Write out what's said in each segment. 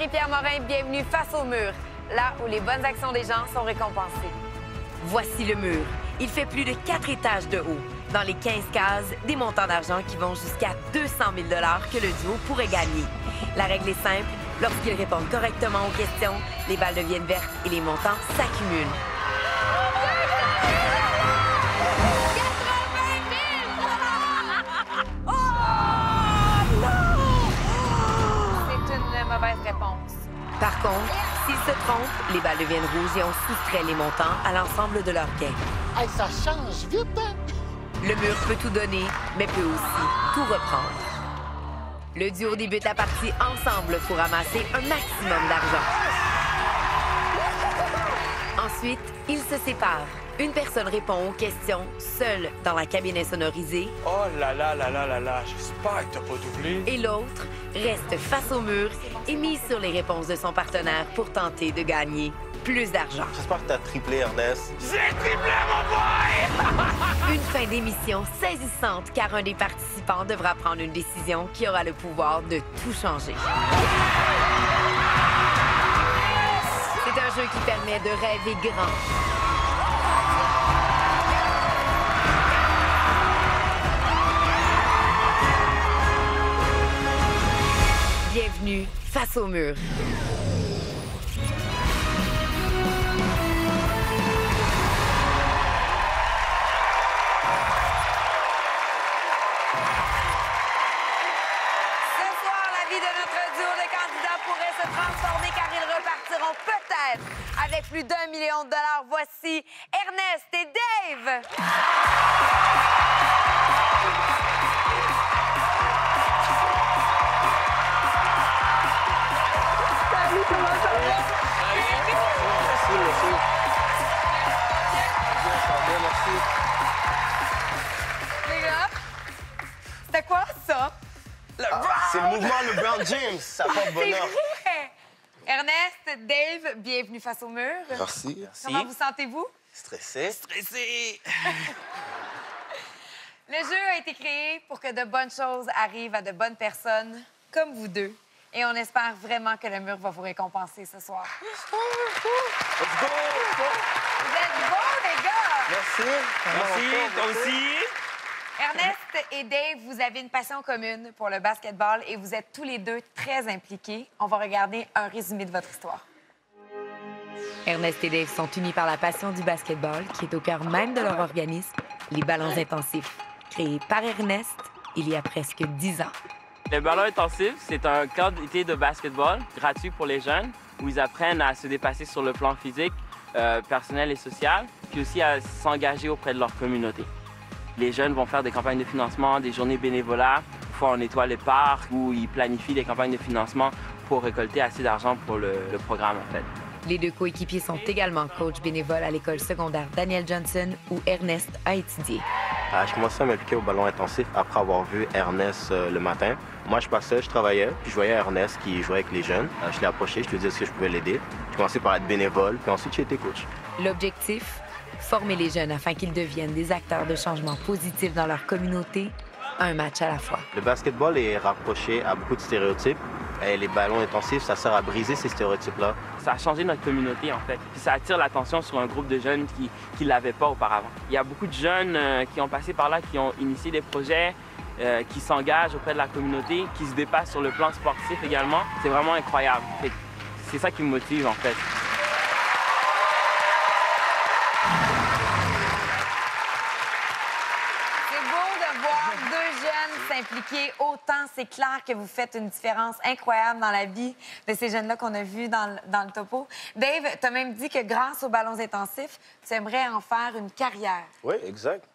Marie-Pierre Morin, bienvenue face au mur, là où les bonnes actions des gens sont récompensées. Voici le mur. Il fait plus de 4 étages de haut. Dans les 15 cases, des montants d'argent qui vont jusqu'à 200 000 $ que le duo pourrait gagner. La règle est simple. Lorsqu'ils répondent correctement aux questions, les balles deviennent vertes et les montants s'accumulent. C'est une mauvaise réponse. Par contre, s'ils se trompent, les balles deviennent rouges et on soustrait les montants à l'ensemble de leur gain. Hey, ça change vite, hein? Le mur peut tout donner, mais peut aussi tout reprendre. Le duo débute la partie ensemble pour ramasser un maximum d'argent. Ensuite, ils se séparent. Une personne répond aux questions seule dans la cabine insonorisée. Oh là là là là là là, j'espère que t'as pas doublé. Et l'autre reste face au mur et mise sur les réponses de son partenaire pour tenter de gagner plus d'argent. J'espère que t'as triplé, Ernest. J'ai triplé, mon boy! Une fin d'émission saisissante car un des participants devra prendre une décision qui aura le pouvoir de tout changer. C'est un jeu qui permet de rêver grand. Bienvenue face au mur. Avec plus d'1 million de $, voici Ernest et Dave! Salut, comment ça va? Merci. Les gars, c'était quoi ça? C'est le mouvement LeBron James. Ça porte bonheur. Vrai! Ernest, Dave, bienvenue face au mur. Merci. Comment vous sentez-vous? Stressé? Stressé. Le jeu a été créé pour que de bonnes choses arrivent à de bonnes personnes, comme vous deux. Et on espère vraiment que le mur va vous récompenser ce soir. Let's go! Vous êtes beaux, les gars! Merci. Merci, toi aussi. Ernest et Dave, vous avez une passion commune pour le basketball et vous êtes tous les deux très impliqués. On va regarder un résumé de votre histoire. Ernest et Dave sont unis par la passion du basketball qui est au cœur même de leur organisme, les Ballons intensifs, créé par Ernest il y a presque 10 ans. Les Ballons intensifs, c'est un camp d'été de basketball gratuit pour les jeunes où ils apprennent à se dépasser sur le plan physique, personnel et social, puis aussi à s'engager auprès de leur communauté. Les jeunes vont faire des campagnes de financement, des journées bénévolat. Parfois, on nettoie les parcs où ils planifient des campagnes de financement pour récolter assez d'argent pour le programme, en fait. Les deux coéquipiers sont également coachs bénévoles à l'école secondaire Daniel Johnson où Ernest a étudié. Je commençais à m'impliquer au ballon intensif après avoir vu Ernest le matin. Moi, je passais, je travaillais, puis je voyais Ernest qui jouait avec les jeunes. Je l'ai approché, je lui ai dit est-ce que je pouvais l'aider. J'ai commencé par être bénévole, puis ensuite j'ai été coach. L'objectif? Former les jeunes afin qu'ils deviennent des acteurs de changement positif dans leur communauté, un match à la fois. Le basketball est rapproché à beaucoup de stéréotypes. Et les ballons intensifs, ça sert à briser ces stéréotypes-là. Ça a changé notre communauté, en fait. Puis ça attire l'attention sur un groupe de jeunes qui ne l'avaient pas auparavant. Il y a beaucoup de jeunes qui ont passé par là, qui ont initié des projets, qui s'engagent auprès de la communauté, qui se dépassent sur le plan sportif également. C'est vraiment incroyable. C'est ça qui me motive, en fait. S'impliquer autant, c'est clair que vous faites une différence incroyable dans la vie de ces jeunes-là qu'on a vus dans le topo. Dave, tu as même dit que grâce aux ballons intensifs, tu aimerais en faire une carrière. Oui, exact.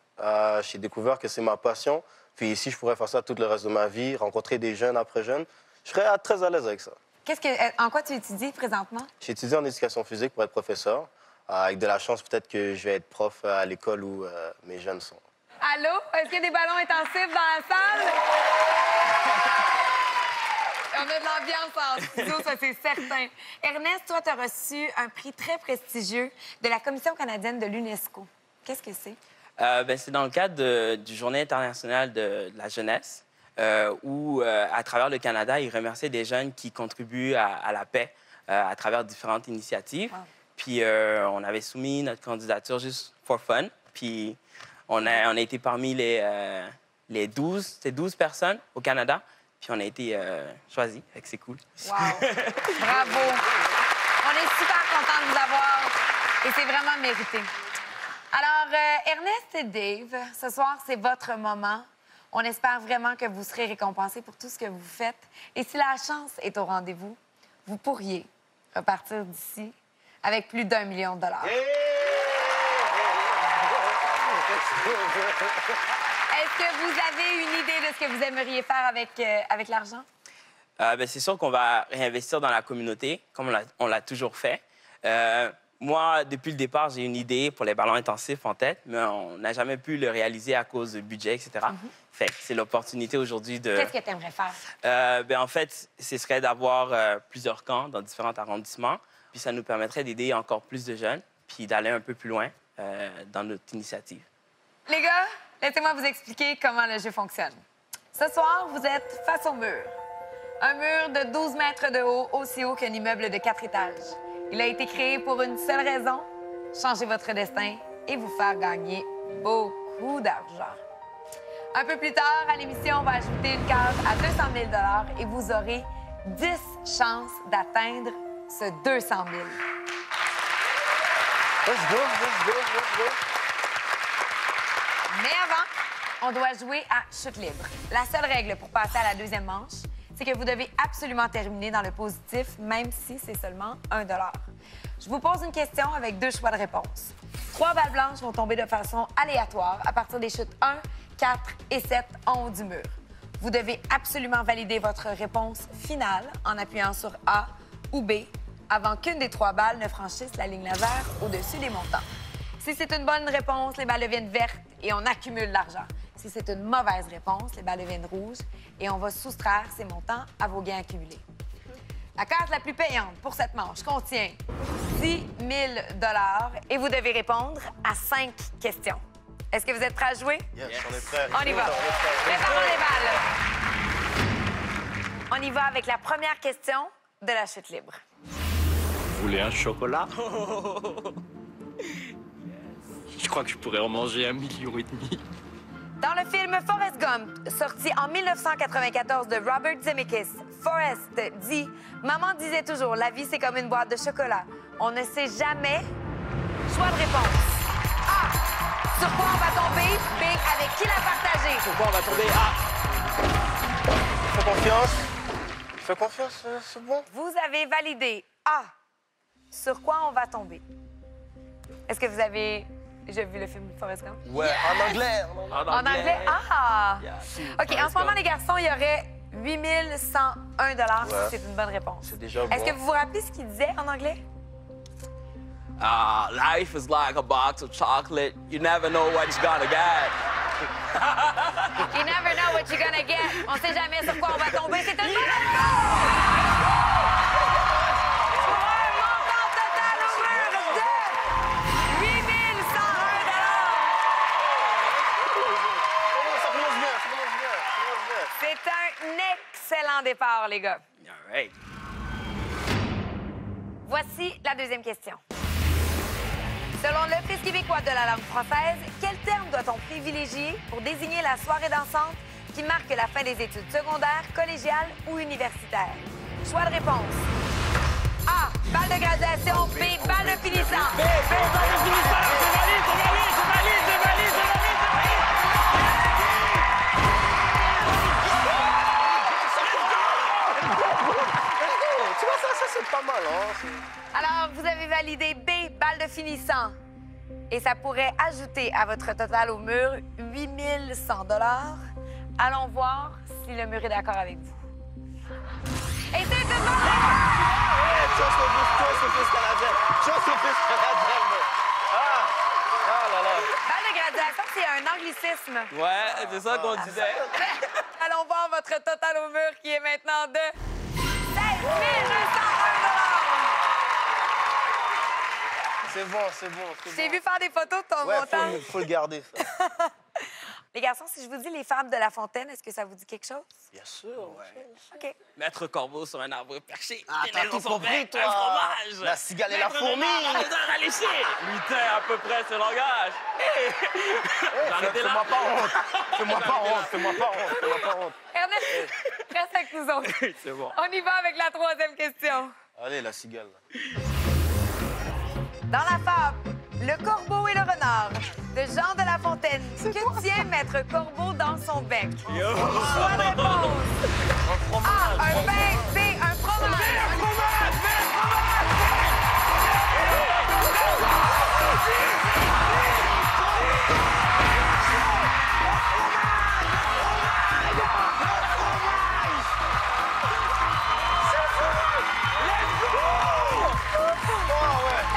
J'ai découvert que c'est ma passion. Puis si je pourrais faire ça tout le reste de ma vie, rencontrer des jeunes après jeunes, je serais très à l'aise avec ça. En quoi tu étudies présentement? J'étudie en éducation physique pour être professeur. Avec de la chance, peut-être que je vais être prof à l'école où mes jeunes sont. Allô? Est-ce qu'il y a des ballons intensifs dans la salle? On a de l'ambiance en studio, ça, c'est certain. Ernest, toi, tu as reçu un prix très prestigieux de la Commission canadienne de l'UNESCO. Qu'est-ce que c'est? C'est dans le cadre du Journée internationale de la jeunesse. où, à travers le Canada, ils remerciaient des jeunes qui contribuent à la paix à travers différentes initiatives. Wow. Puis on avait soumis notre candidature juste for fun. Puis on a été parmi les 12 personnes au Canada. Puis on a été choisis. C'est cool. Wow! Bravo! On est super contents de vous avoir et c'est vraiment mérité. Alors, Ernest et Dave, ce soir, c'est votre moment. On espère vraiment que vous serez récompensés pour tout ce que vous faites. Et si la chance est au rendez-vous, vous pourriez repartir d'ici avec plus d'1 million de dollars. Est-ce que vous avez une idée de ce que vous aimeriez faire avec l'argent? Bien, c'est sûr qu'on va réinvestir dans la communauté, comme on l'a toujours fait. Moi, depuis le départ, j'ai une idée pour les ballons intensifs en tête, mais on n'a jamais pu le réaliser à cause du budget, etc. Fait que c'est l'opportunité aujourd'hui de... Qu'est-ce que tu aimerais faire? Bien, en fait, ce serait d'avoir plusieurs camps dans différents arrondissements. Puis ça nous permettrait d'aider encore plus de jeunes, puis d'aller un peu plus loin dans notre initiative. Les gars, laissez-moi vous expliquer comment le jeu fonctionne. Ce soir, vous êtes face au mur. Un mur de 12 mètres de haut, aussi haut qu'un immeuble de 4 étages. Il a été créé pour une seule raison, changer votre destin et vous faire gagner beaucoup d'argent. Un peu plus tard, à l'émission, on va ajouter une case à 200 000 $ et vous aurez 10 chances d'atteindre ce 200 000. Let's go. Mais avant, on doit jouer à chute libre. La seule règle pour passer à la deuxième manche, c'est que vous devez absolument terminer dans le positif, même si c'est seulement 1 $. Je vous pose une question avec 2 choix de réponse. 3 balles blanches vont tomber de façon aléatoire à partir des chutes 1, 4 et 7 en haut du mur. Vous devez absolument valider votre réponse finale en appuyant sur A ou B avant qu'une des 3 balles ne franchisse la ligne laser au-dessus des montants. Si c'est une bonne réponse, les balles deviennent vertes et on accumule l'argent. Si c'est une mauvaise réponse, les balles deviennent rouges et on va soustraire ces montants à vos gains accumulés. La case la plus payante pour cette manche contient 10 000 $ et vous devez répondre à 5 questions. Est-ce que vous êtes prêts à jouer? Yes, on est prêts. On y va. Préparons les balles. On y va avec la première question de la chute libre. Vous voulez un chocolat? Je crois que je pourrais en manger 1,5 million. Dans le film Forrest Gump, sorti en 1994 de Robert Zemeckis, Forrest dit « Maman disait toujours, la vie, c'est comme une boîte de chocolat. On ne sait jamais. » Choix de réponse. A. Sur quoi on va tomber? B. Avec qui la partager? Sur quoi on va tomber? Fais confiance. Fais confiance, c'est bon. Vous avez validé A. Sur quoi on va tomber? Est-ce que vous avez déjà vu le film Forrest Gump? Ouais, en anglais. En anglais? Ah! Yes. OK, en ce moment, les garçons, il y aurait 8 101 $. Ouais. C'est une bonne réponse. C'est déjà bon. Est-ce que vous vous rappelez ce qu'il disait en anglais? Life is like a box of chocolate. You never know what you're gonna get. You never know what you're gonna get. On sait jamais sur quoi on va tomber. C'est une bonne réponse! Pour un montant total au mur de 8 101 $. Ça commence bien. C'est un excellent départ, les gars. All right. Voici la deuxième question. Selon l'Office québécois de la langue française, quel terme doit-on privilégier pour désigner la soirée dansante qui marque la fin des études secondaires, collégiales ou universitaires? Choix de réponse. A. Balle de graduation. B. Balle de finissant. B, balle de finissant! C'est valide! Tu vois, ça c'est pas mal, hein? Alors, vous avez validé B. Balle de finissant. Et ça pourrait ajouter à votre total au mur 8 100 $. Allons voir si le mur est d'accord avec vous. Et c'est une bonne réponse! Balle de graduation, c'est un anglicisme. Ouais, c'est ça qu'on disait. Allons voir votre total au mur qui est maintenant de 16 201 C'est bon. $. J'ai vu faire des photos de ton Ouais, montant. faut le garder, ça. Les garçons, si je vous dis les Fables de La Fontaine, est-ce que ça vous dit quelque chose? Bien sûr. OK. Mettre corbeau sur un arbre perché. Ah, t'as tout compris, toi! Un fromage. La cigale et la Maître fourmi! Renard, un à lécher. Lutin à peu près ce langage. Arrêtez là. Fais-moi pas honte. Fais-moi pas honte. Fais-moi pas honte. Fais-moi pas honte. Ernest, reste avec nous autres. C'est bon. On y va avec la troisième question. Allez, la cigale. Dans la fable Le corbeau et le renard de Jean de La Fontaine, que tient Maître Corbeau dans son bec? Choix de réponse. A, un pain. B, un fromage.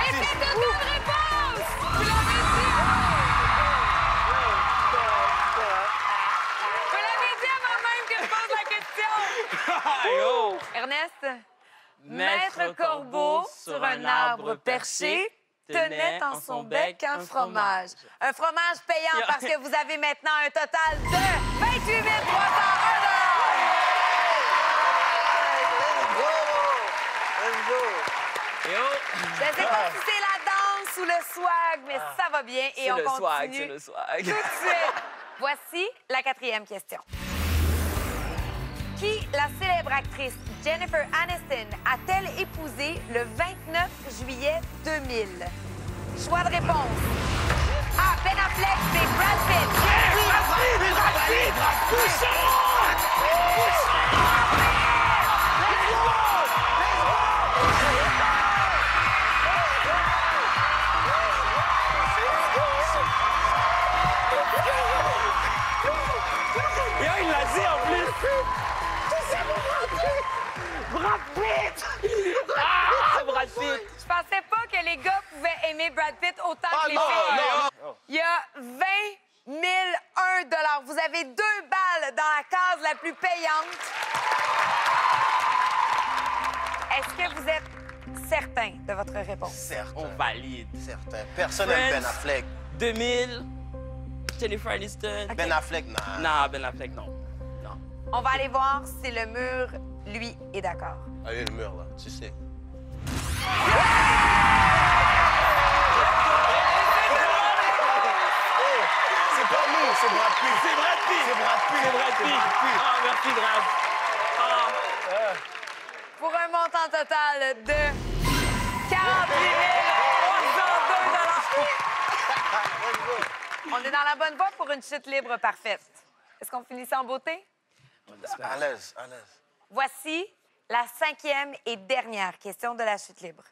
Et c'est une bonne réponse! Vous l'avez dit! Vous l'avez dit avant même que je pose la question! Yo. Ernest, Maître Corbeau, sur un arbre perché, tenait en son bec un fromage. Un fromage payant parce que vous avez maintenant un total de 28 301 Yo. Je ne sais pas si c'est la danse ou le swag, mais ça va bien et C'est on le continue swag, c'est le swag. tout de suite. Voici la quatrième question. Qui la célèbre actrice Jennifer Aniston a-t-elle épousé le 29 juillet 2000? Choix de réponse. A. Ben Affleck, B. Brad Pitt. Yo, il l'a dit en plus. Brad Pitt. Ah, Brad Pitt. Je pensais pas que les gars pouvaient aimer Brad Pitt autant que les filles. Il y a 20 001 $. Vous avez 2 balles dans la case la plus payante. Est-ce que vous êtes certain de votre réponse? Certain. On valide. Certain. Personne n'aime Ben Friends. Affleck. 2000. Jennifer Aniston. Ben Affleck, non. Non, Ben Affleck, non. Non. On va aller voir si le mur, lui, est d'accord. Allez, le mur, là, tu sais. C'est pas nous, c'est Brad Pitt. C'est Brad Pitt. C'est Brad Pitt. C'est Brad Pitt. Ah, merci, Brad. Ah. Pour un montant total de 48 302 $. On est dans la bonne voie pour une chute libre parfaite. Est-ce qu'on finit ça en beauté? À l'aise, à l'aise. Voici la 5e et dernière question de la chute libre.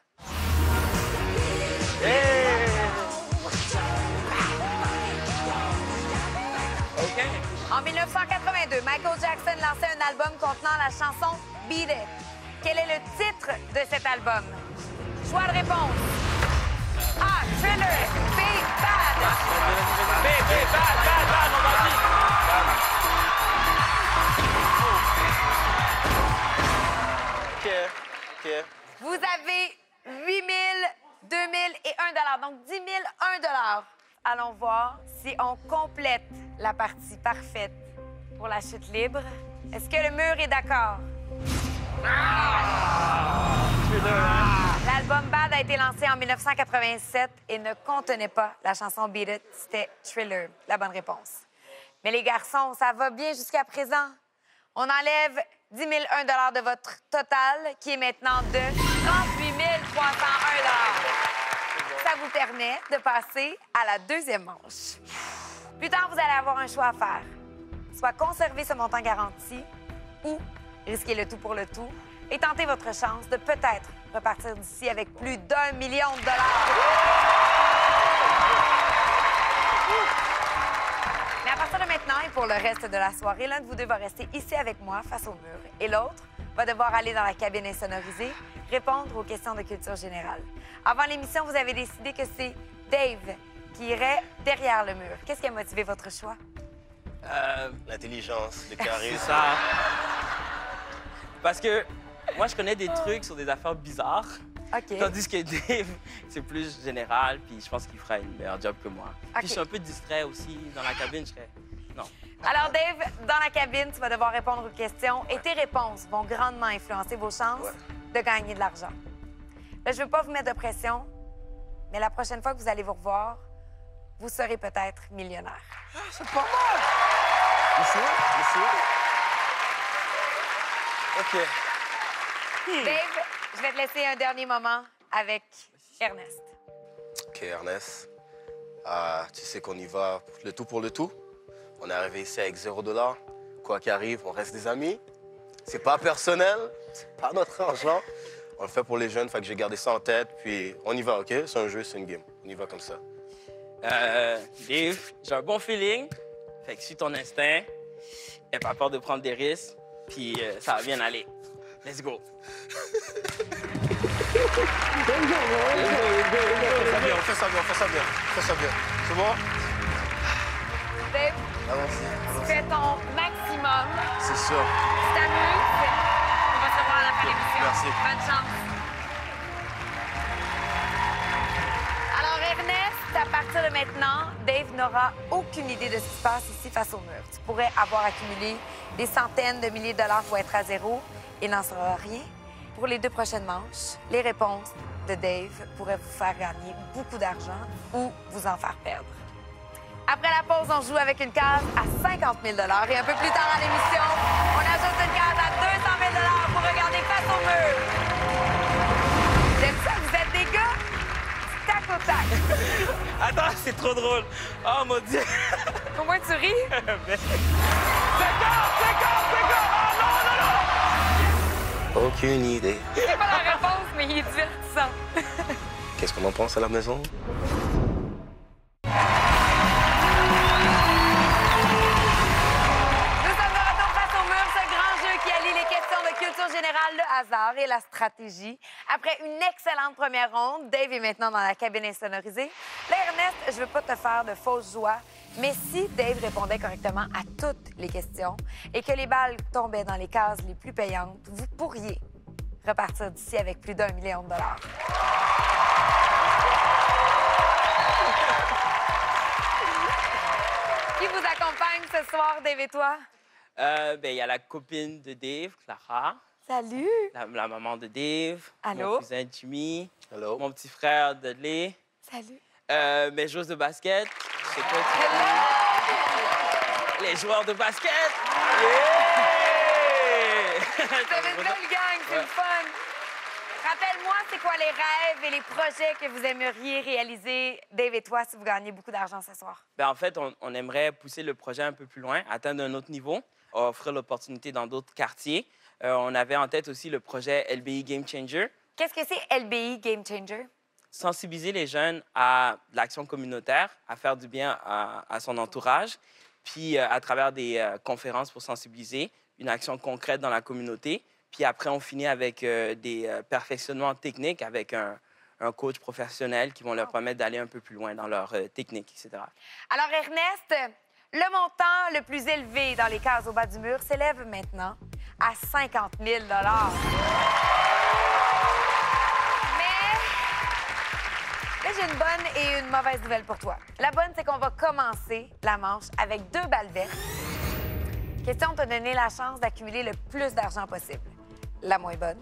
OK. En 1982, Michael Jackson lançait un album contenant la chanson Beat It. Quel est le titre de cet album? Choix de réponse. A. Thriller. B. Bad. Bad, on va dire. OK. Vous avez 8 000, 2 000 et 1 $. Donc 10 000, 1 $. Allons voir si on complète la partie parfaite pour la chute libre. Est-ce que le mur est d'accord? L'album Bad a été lancé en 1987 et ne contenait pas la chanson Beat It. C'était Thriller, la bonne réponse. Mais les garçons, ça va bien jusqu'à présent. On enlève 10 001 $ de votre total, qui est maintenant de 38 301 $. Ça vous permet de passer à la deuxième manche. Plus tard, vous allez avoir un choix à faire. Soit conserver ce montant garanti ou risquer le tout pour le tout et tenter votre chance de peut-être repartir d'ici avec plus d'1 million de $. Mais à partir de maintenant et pour le reste de la soirée, l'un de vous deux va rester ici avec moi face au mur et l'autre va devoir aller dans la cabine insonorisée répondre aux questions de culture générale. Avant l'émission, vous avez décidé que c'est Dave qui irait derrière le mur. Qu'est-ce qui a motivé votre choix? L'intelligence, le charisme. C'est ça. Parce que moi, je connais des trucs sur des affaires bizarres. OK. Tandis que Dave, c'est plus général, puis je pense qu'il fera une meilleure job que moi. OK. Puis je suis un peu distrait aussi. Dans la cabine, je serais Non. Alors, Dave, dans la cabine, tu vas devoir répondre aux questions et tes réponses vont grandement influencer vos chances de gagner de l'argent. Là, je ne veux pas vous mettre de pression, mais la prochaine fois que vous allez vous revoir, vous serez peut-être millionnaire. Ah, c'est pas mal. Monsieur? OK. Dave, je vais te laisser un dernier moment avec Ernest. OK, Ernest. Tu sais qu'on y va le tout pour le tout. On est arrivé ici avec $0. Quoi qu'il arrive, on reste des amis. C'est pas personnel, c'est pas notre argent. On le fait pour les jeunes, fait que j'ai gardé ça en tête, puis on y va, OK? C'est un jeu, c'est une game. On y va comme ça. Dave, j'ai un bon feeling. Fait que suis ton instinct. N'aie pas peur de prendre des risques. Puis ça va bien aller. Let's go. On fait ça bien. C'est bon? Dave, Allons-y. tu fais ton maximum. C'est ça. Tu t'amuses. On va se revoir à la fin de l'émission. Merci. Bonne chance. Alors, Ernest, à partir de maintenant, Dave n'aura aucune idée de ce qui se passe ici face au mur. Tu pourrais avoir accumulé des centaines de milliers de dollars pour être à zéro. Il n'en sera rien. Pour les 2 prochaines manches, les réponses de Dave pourraient vous faire gagner beaucoup d'argent ou vous en faire perdre. Après la pause, on joue avec une case à 50 000 et un peu plus tard dans l'émission, on ajoute une case à 200 000 pour regarder face au mur. J'aime ça, vous êtes des gars tac au tac. Attends, c'est trop drôle. Oh mon Dieu. Au moins, tu ris. Aucune idée. C'est pas la réponse, mais il est divertissant. Qu'est-ce qu'on en pense à la maison? Culture générale, le hasard et la stratégie. Après une excellente première ronde, Dave est maintenant dans la cabine insonorisée. Là, Ernest, je veux pas te faire de fausses joies, mais si Dave répondait correctement à toutes les questions et que les balles tombaient dans les cases les plus payantes, vous pourriez repartir d'ici avec plus d'1 million de dollars. Qui vous accompagne ce soir, Dave et toi? Il y a la copine de Dave, Clara. Salut! La maman de Dave. Allô? Mon cousin Jimmy. Hello. Mon petit frère Dudley. Salut! Mes joueuses de basket. Je sais pas si... Les joueurs de basket. C'est une belle gang, c'est le fun! Rappelle-moi, c'est quoi les rêves et les projets que vous aimeriez réaliser, Dave et toi, si vous gagnez beaucoup d'argent ce soir? En fait, on aimerait pousser le projet un peu plus loin, atteindre un autre niveau, offrir l'opportunité dans d'autres quartiers. On avait en tête aussi le projet LBI Game Changer. Qu'est-ce que c'est LBI Game Changer? Sensibiliser les jeunes à l'action communautaire, à faire du bien à son entourage, puis à travers des conférences pour sensibiliser, une action concrète dans la communauté. Puis après, on finit avec des perfectionnements techniques avec un coach professionnel qui vont leur permettre d'aller un peu plus loin dans leur technique, etc. Alors, Ernest, le montant le plus élevé dans les cases au bas du mur s'élève maintenant à 50 000 Mais là, j'ai une bonne et une mauvaise nouvelle pour toi. La bonne, c'est qu'on va commencer la manche avec 2 balles vertes. Question de te donner la chance d'accumuler le plus d'argent possible. La moins bonne,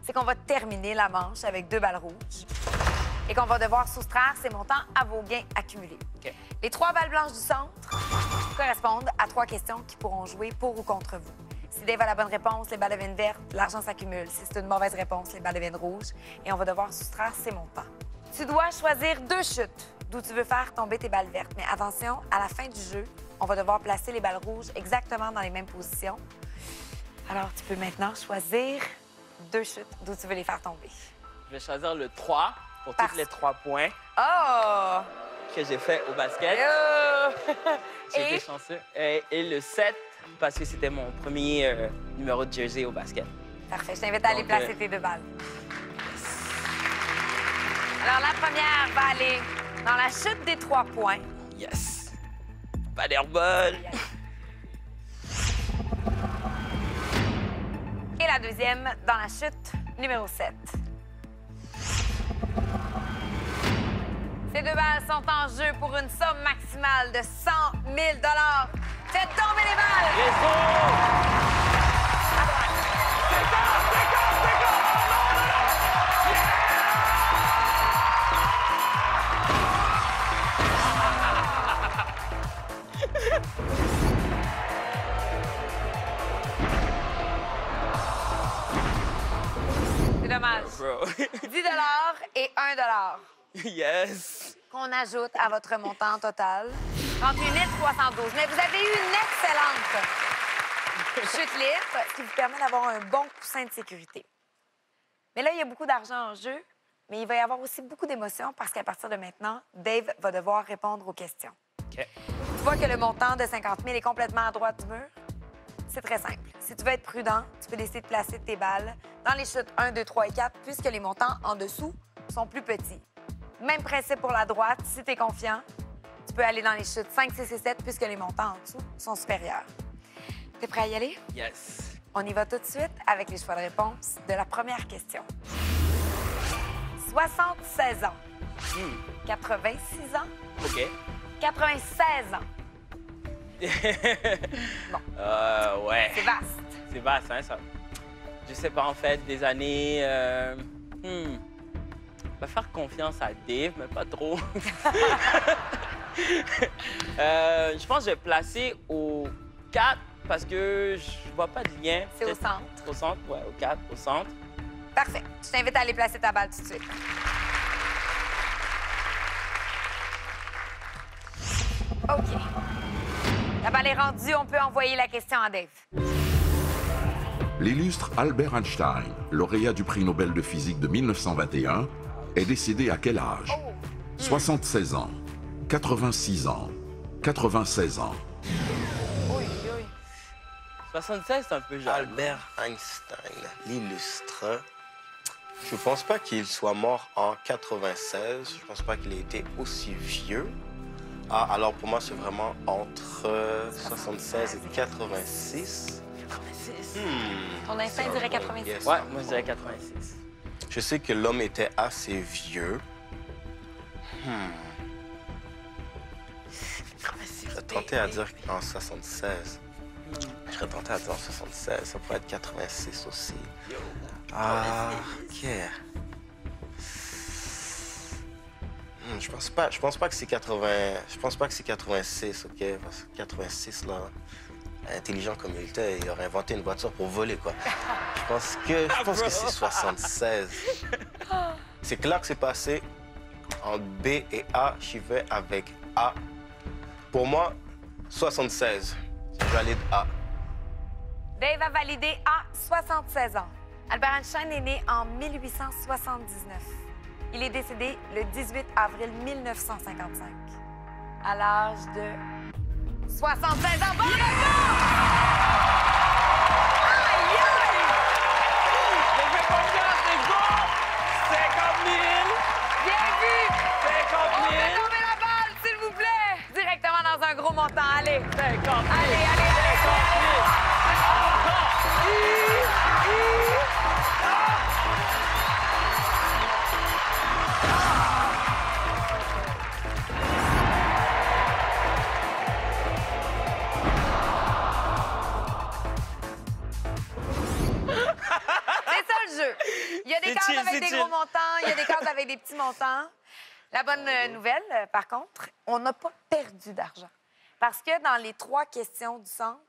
c'est qu'on va terminer la manche avec 2 balles rouges et qu'on va devoir soustraire ces montants à vos gains accumulés. Okay. Les 3 balles blanches du centre correspondent à 3 questions qui pourront jouer pour ou contre vous. Si Dave a la bonne réponse, les balles deviennent vertes, l'argent s'accumule. Si c'est une mauvaise réponse, les balles deviennent rouges et on va devoir soustraire ces montants. Tu dois choisir 2 chutes d'où tu veux faire tomber tes balles vertes. Mais attention, à la fin du jeu, on va devoir placer les balles rouges exactement dans les mêmes positions. Alors, tu peux maintenant choisir 2 chutes d'où tu veux les faire tomber. Je vais choisir le 3 pour tous les 3 points Oh! que j'ai fait au basket. Oh! J'ai été chanceux. Et le 7, parce que c'était mon premier numéro de jersey au basket. Parfait. Je t'invite à aller Donc, placer tes 2 balles. Alors, la première va aller dans la chute des 3 points. Yes! Pas d'air bonne. Et la deuxième dans la chute numéro 7. Ces 2 balles sont en jeu pour une somme maximale de 100 000 $. Faites tomber les balles! Let's go! C'est dommage. Bro. 10 et 1 Yes! qu'on ajoute à votre montant total. 38,72 Mais vous avez eu une excellente chute libre, ce qui vous permet d'avoir un bon coussin de sécurité. Mais là, il y a beaucoup d'argent en jeu, mais il va y avoir aussi beaucoup d'émotions parce qu'à partir de maintenant, Dave va devoir répondre aux questions. OK. Tu vois que le montant de 50 000 est complètement à droite du mur? C'est très simple. Si tu veux être prudent, tu peux décider de placer tes balles dans les chutes 1, 2, 3 et 4, puisque les montants en dessous sont plus petits. Même principe pour la droite. Si tu es confiant, tu peux aller dans les chutes 5, 6 et 7, puisque les montants en dessous sont supérieurs. T'es prêt à y aller? Yes. On y va tout de suite avec les choix de réponse de la première question. 76 ans. 86 ans. OK. 96 ans. Ouais. C'est vaste. C'est vaste, hein, ça. Je sais pas, en fait, des années... Je vais faire confiance à Dave, mais pas trop. Je pense que je vais placer au 4 parce que je vois pas de lien. C'est au Peut-être centre. Au centre, ouais, au 4, au centre. Parfait. Je t'invite à aller placer ta balle tout de suite. OK. La balle est rendue. On peut envoyer la question à Dave. L'illustre Albert Einstein, lauréat du prix Nobel de physique de 1921, est décédé à quel âge? 76 ans, 86 ans, 96 ans. Oui, oui. 76, c'est un peu jeune. Albert Einstein, l'illustre. Je pense pas qu'il soit mort en 96. Je pense pas qu'il ait été aussi vieux. Ah, alors pour moi, c'est vraiment entre 76 et 86. 86. Ton instinct dirait 86. Yes. Ouais, moi, je dirais 86. Je sais que l'homme était assez vieux. Je serais tenté à dire en 76. Je serais tenté à dire en 76. Ça pourrait être 86 aussi. Ah, OK. Je pense pas que c'est 80. Je pense pas que c'est 86, OK? Parce que 86, là, intelligent comme il était, il aurait inventé une voiture pour voler, quoi. Je pense que c'est 76. C'est clair que c'est passé en B et A. J'y vais avec A. Pour moi, 76. Je valide A. Dave a validé à 76 ans. Albert Einstein est né en 1879. Il est décédé le 18 avril 1955, à l'âge de 76 ans. Bon réponse! Aïe, aïe! Je fais confiance, let's go! 50 000! Bien vu! 50 On 000! fait tomber la balle, s'il vous plaît! Directement dans un gros montant. Allez! 50 000! Allez, allez, allez! 50 000! C'est ça le jeu. Il y a des C'est cartes chill, avec c'est des chill. gros montants, il y a des cartes avec des petits montants. La bonne nouvelle, par contre, on n'a pas perdu d'argent. Parce que dans les 3 questions du centre,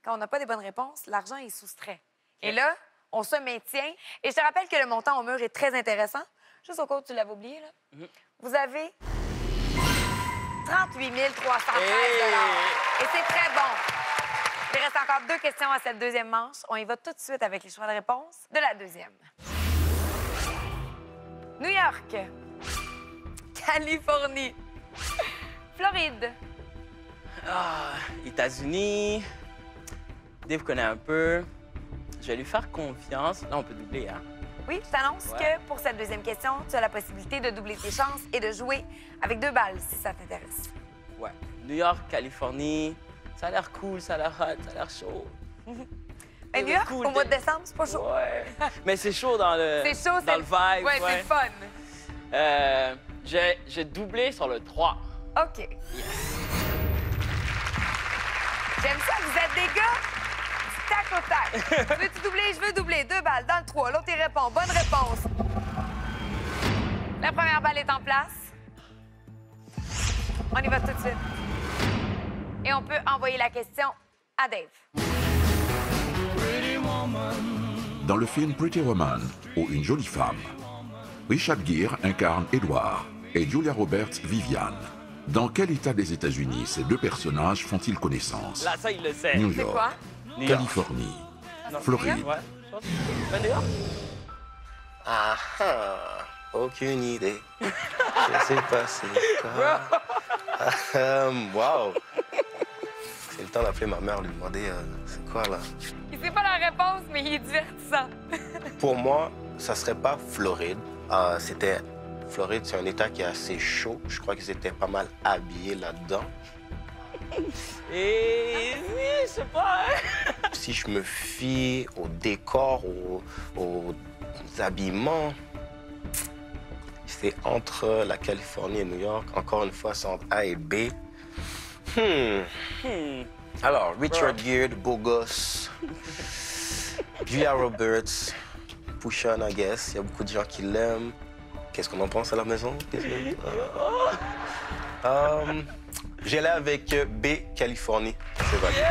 quand on n'a pas des bonnes réponses, l'argent est soustrait. Et là, on se maintient. Et je te rappelle que le montant au mur est très intéressant. Juste au cas où tu l'avais oublié, là. Vous avez 38 313 Et c'est très bon. Il reste encore 2 questions à cette deuxième manche. On y va tout de suite avec les choix de réponse de la deuxième. New York. Californie. Floride. Ah, États-Unis. Dave connaît un peu. Je vais lui faire confiance. Là, on peut doubler, hein? Oui, je t'annonce Ouais. que pour cette deuxième question, tu as la possibilité de doubler tes chances et de jouer avec 2 balles si ça t'intéresse. Ouais. New York, Californie. Ça a l'air cool, ça a l'air hot, ça a l'air chaud. Et New York, cool, au mois de Dave. décembre, c'est pas chaud. Ouais. Mais c'est chaud dans le... C'est chaud, dans le vibe. Ouais, c'est le fun. J'ai doublé sur le 3. OK. J'aime ça, vous êtes des gars du tac au tac. Veux-tu doubler? Je veux doubler. 2 balles dans le 3. L'autre, il répond. Bonne réponse. La première balle est en place. On y va tout de suite. Et on peut envoyer la question à Dave. Dans le film Pretty Woman, ou Une jolie femme, Richard Gere incarne Edward et Julia Roberts Viviane. Dans quel état des États-Unis ces deux personnages font-ils connaissance? Là, ça, il le sait. New C'est York, quoi? New York. Californie, Non. Floride. Ouais, je pense. Ben, New York. Ah ah, aucune idée. Je sais pas c'est quoi. Wow. C'est le temps d'appeler ma mère, lui demander c'est quoi là. Il sait pas la réponse, mais il est divertissant. Pour moi, ça serait pas Floride. C'était Floride, c'est un état qui est assez chaud. Je crois qu'ils étaient pas mal habillés là-dedans. Et oui, je sais pas. Hein? Si je me fie au décor, aux habillements, c'est entre la Californie et New York. Encore une fois, c'est entre A et B. Alors, Richard Gere, beau gosse. Julia Roberts, Pusha, I guess. Il y a beaucoup de gens qui l'aiment. Qu'est-ce qu'on en pense à la maison? J'allais avec B, Californie. C'est valide.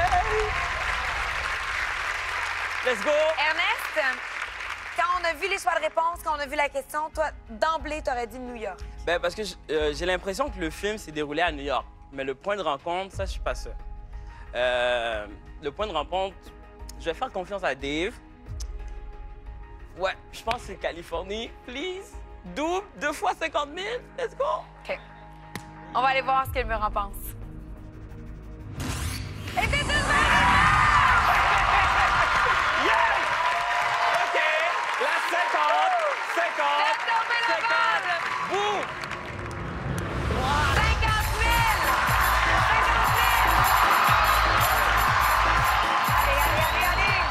Let's go. Ernest, quand on a vu les choix de réponse, quand on a vu la question, toi, d'emblée, t'aurais dit New York. Ben, parce que j'ai l'impression que le film s'est déroulé à New York. Mais le point de rencontre, ça, je suis pas sûr. Le point de rencontre, je vais faire confiance à Dave. Ouais, je pense que c'est Californie. Please. Double, 2 fois 50 000. Let's go. OK. On va aller voir ce que le mur en pense. Et c'est une bonne Yes! OK. La 50. 50. Laisse tomber la 50. balle! Boum! 50 000! 50 000! Allez, allez, allez, allez!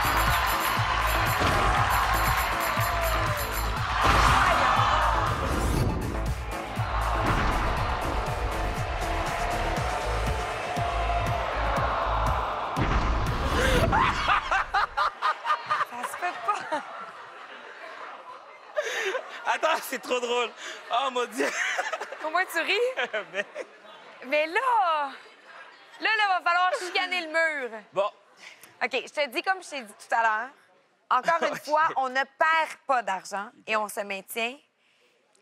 Ça se fait pas! Attends, c'est trop drôle. Oh, mon Dieu. Au moins, tu ris. Mais là, va falloir chicaner le mur. Bon. OK, je te dis comme je t'ai dit tout à l'heure. Encore une fois, on ne perd pas d'argent et on se maintient.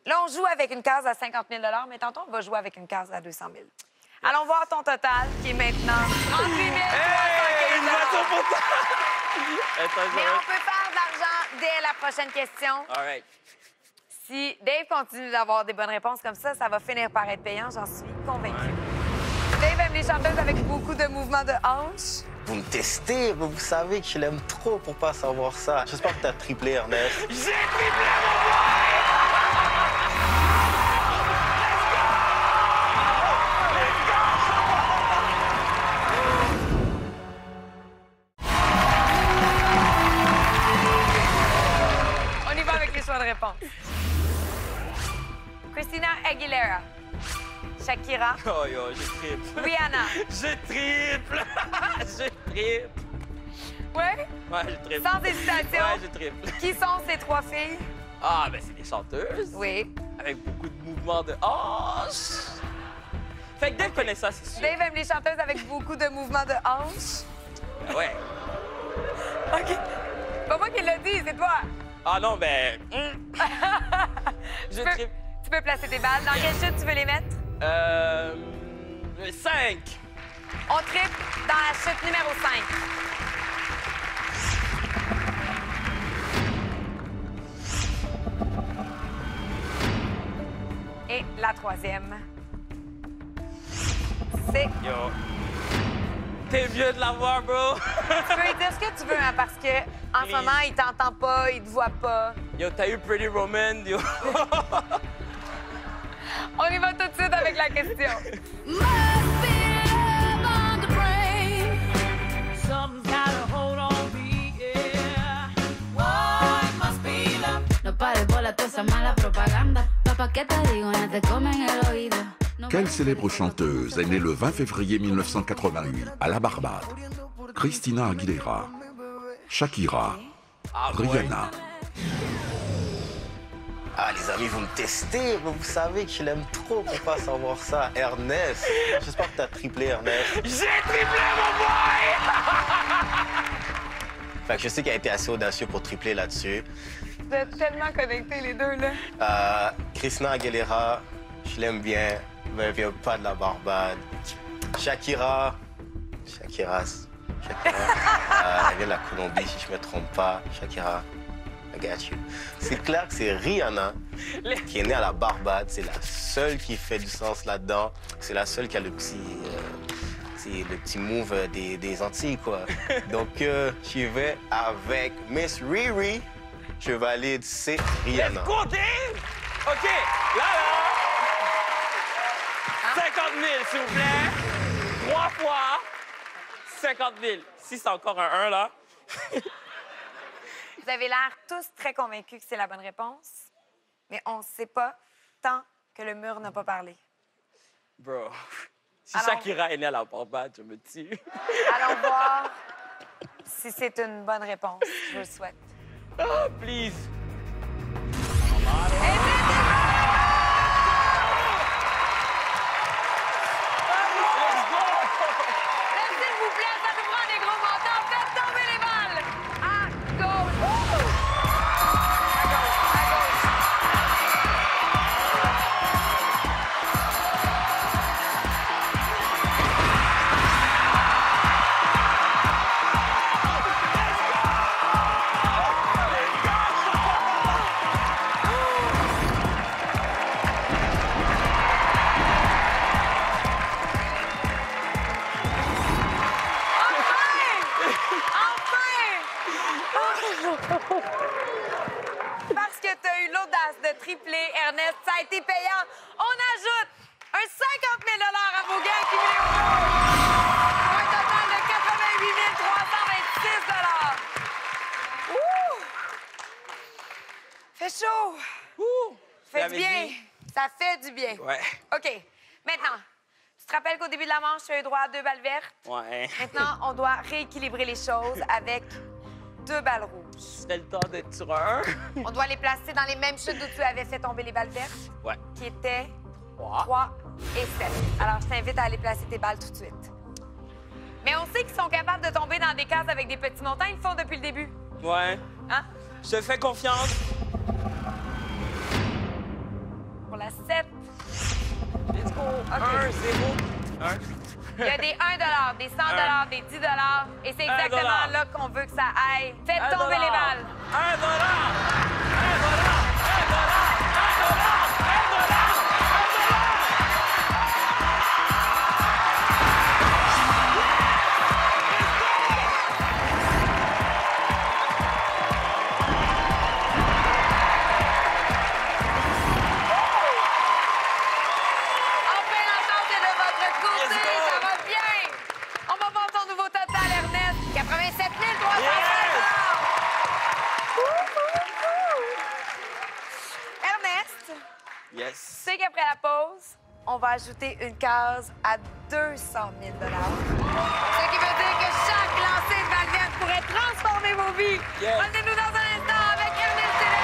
Là, on joue avec une case à 50 000 mais tantôt, on va jouer avec une case à 200 000 Allons voir ton total, qui est maintenant 38 315 Hey, une voiture pour toi. Mais on peut faire de l'argent dès la prochaine question. All right. Si Dave continue d'avoir des bonnes réponses comme ça va finir par être payant, j'en suis convaincue. Dave aime les chanteuses avec beaucoup de mouvements de hanches. Vous me testez, mais vous savez que je l'aime trop pour pas savoir ça. J'espère que t'as triplé, Ernest. J'ai triplé mon boy! On y va avec les choix de réponse. Christina Aguilera, Shakira, Oh yo, je triple. Rihanna. Je triple! Je triple! Ouais? Ouais, je triple. Sans hésitation. Ouais, je triple. Qui sont ces 3 filles? Ah, ben c'est des chanteuses. Oui. Avec beaucoup de mouvements de hanches. Fait que Dave connaît ça, c'est sûr. Dave aime les chanteuses avec beaucoup de mouvements de hanches. Ouais. OK. Pas moi qui l'ai dit, c'est toi. Ah non, ben... Je triple. Tu peux placer tes balles. Dans quelle chute tu veux les mettre? 5. On triple dans la chute numéro 5. Et la 3e, c'est... Yo. T'es vieux de l'avoir, bro. Tu peux lui dire ce que tu veux, hein, parce que en ce moment, il t'entend pas, il te voit pas. Yo, t'as eu Pretty Woman, yo. On y va tout de suite avec la question. No pares bola toda esa mala propaganda. Papá, ¿qué te digo? No te comen el oído. Quelle célèbre chanteuse est née le 20 février 1988 à la Barbade? Christina Aguilera, Shakira, Rihanna. Ah, les amis, vous me testez, mais vous savez que je l'aime trop pour pas savoir ça. Ernest, j'espère que t'as triplé, Ernest. J'ai triplé, mon boy! Fait que je sais qu'elle a été assez audacieux pour tripler là-dessus. Vous êtes tellement connectés, les deux, là. Christina Aguilera, je l'aime bien, mais elle vient pas de la Barbade. Shakira, elle vient de la Colombie, si je me trompe pas. Shakira, I got you. C'est clair que c'est Rihanna qui est née à la Barbade. C'est la seule qui fait du sens là-dedans. C'est la seule qui a le petit move des Antilles, quoi. Donc, j'y vais avec Miss Riri. Je valide, c'est Rihanna. Let's go, Dave! OK, là, 50 000, s'il vous plaît. 3 fois 50 000. Si c'est encore un 1, là. Vous avez l'air tous très convaincus que c'est la bonne réponse, mais on ne sait pas tant que le mur n'a pas parlé. Bro, si Alors... Shakira est née à la Barbade, je me tue. Allons voir si c'est une bonne réponse. Je le souhaite. Oh, please. S'il vous plaît, ça nous prend des gros montants. Faites tomber les balles! À gauche! À gauche, à gauche. Parce que tu as eu l'audace de tripler, Ernest, ça a été payant. On ajoute un 50 000 à vos gains cumulés au jour. Pour un total de 88 326 Ouh! Fait chaud. Fait du bien. Ça fait du bien. Ouais. OK. Maintenant, tu te rappelles qu'au début de la manche, tu as eu droit à 2 balles vertes? Ouais. Maintenant, on doit rééquilibrer les choses avec 2 balles rouges. C'était le temps d'être sur un. On doit les placer dans les mêmes chutes où tu avais fait tomber les balles vertes, Ouais. qui étaient 3. 3 et 7. Alors, je t'invite à aller placer tes balles tout de suite. Mais on sait qu'ils sont capables de tomber dans des cases avec des petits montants. Ils le font depuis le début. Ouais. Hein? Je te fais confiance. Pour la 7. Let's go. OK. 1, 0. 1. Il y a des 1 des 100 des 10 et c'est exactement là qu'on veut que ça aille. Faites tomber les balles. 1 dollar. Enfin, l'entente est de votre côté. Ça va bien. On va voir ton nouveau total, Ernest. 87 350 Ernest, Yes. tu sais qu'après la pause, on va ajouter une case à 200 000 Ce qui veut dire que chaque lancé de balle verte pourrait transformer vos vies. Yes. Revenez-nous dans un instant avec Ernest Télé.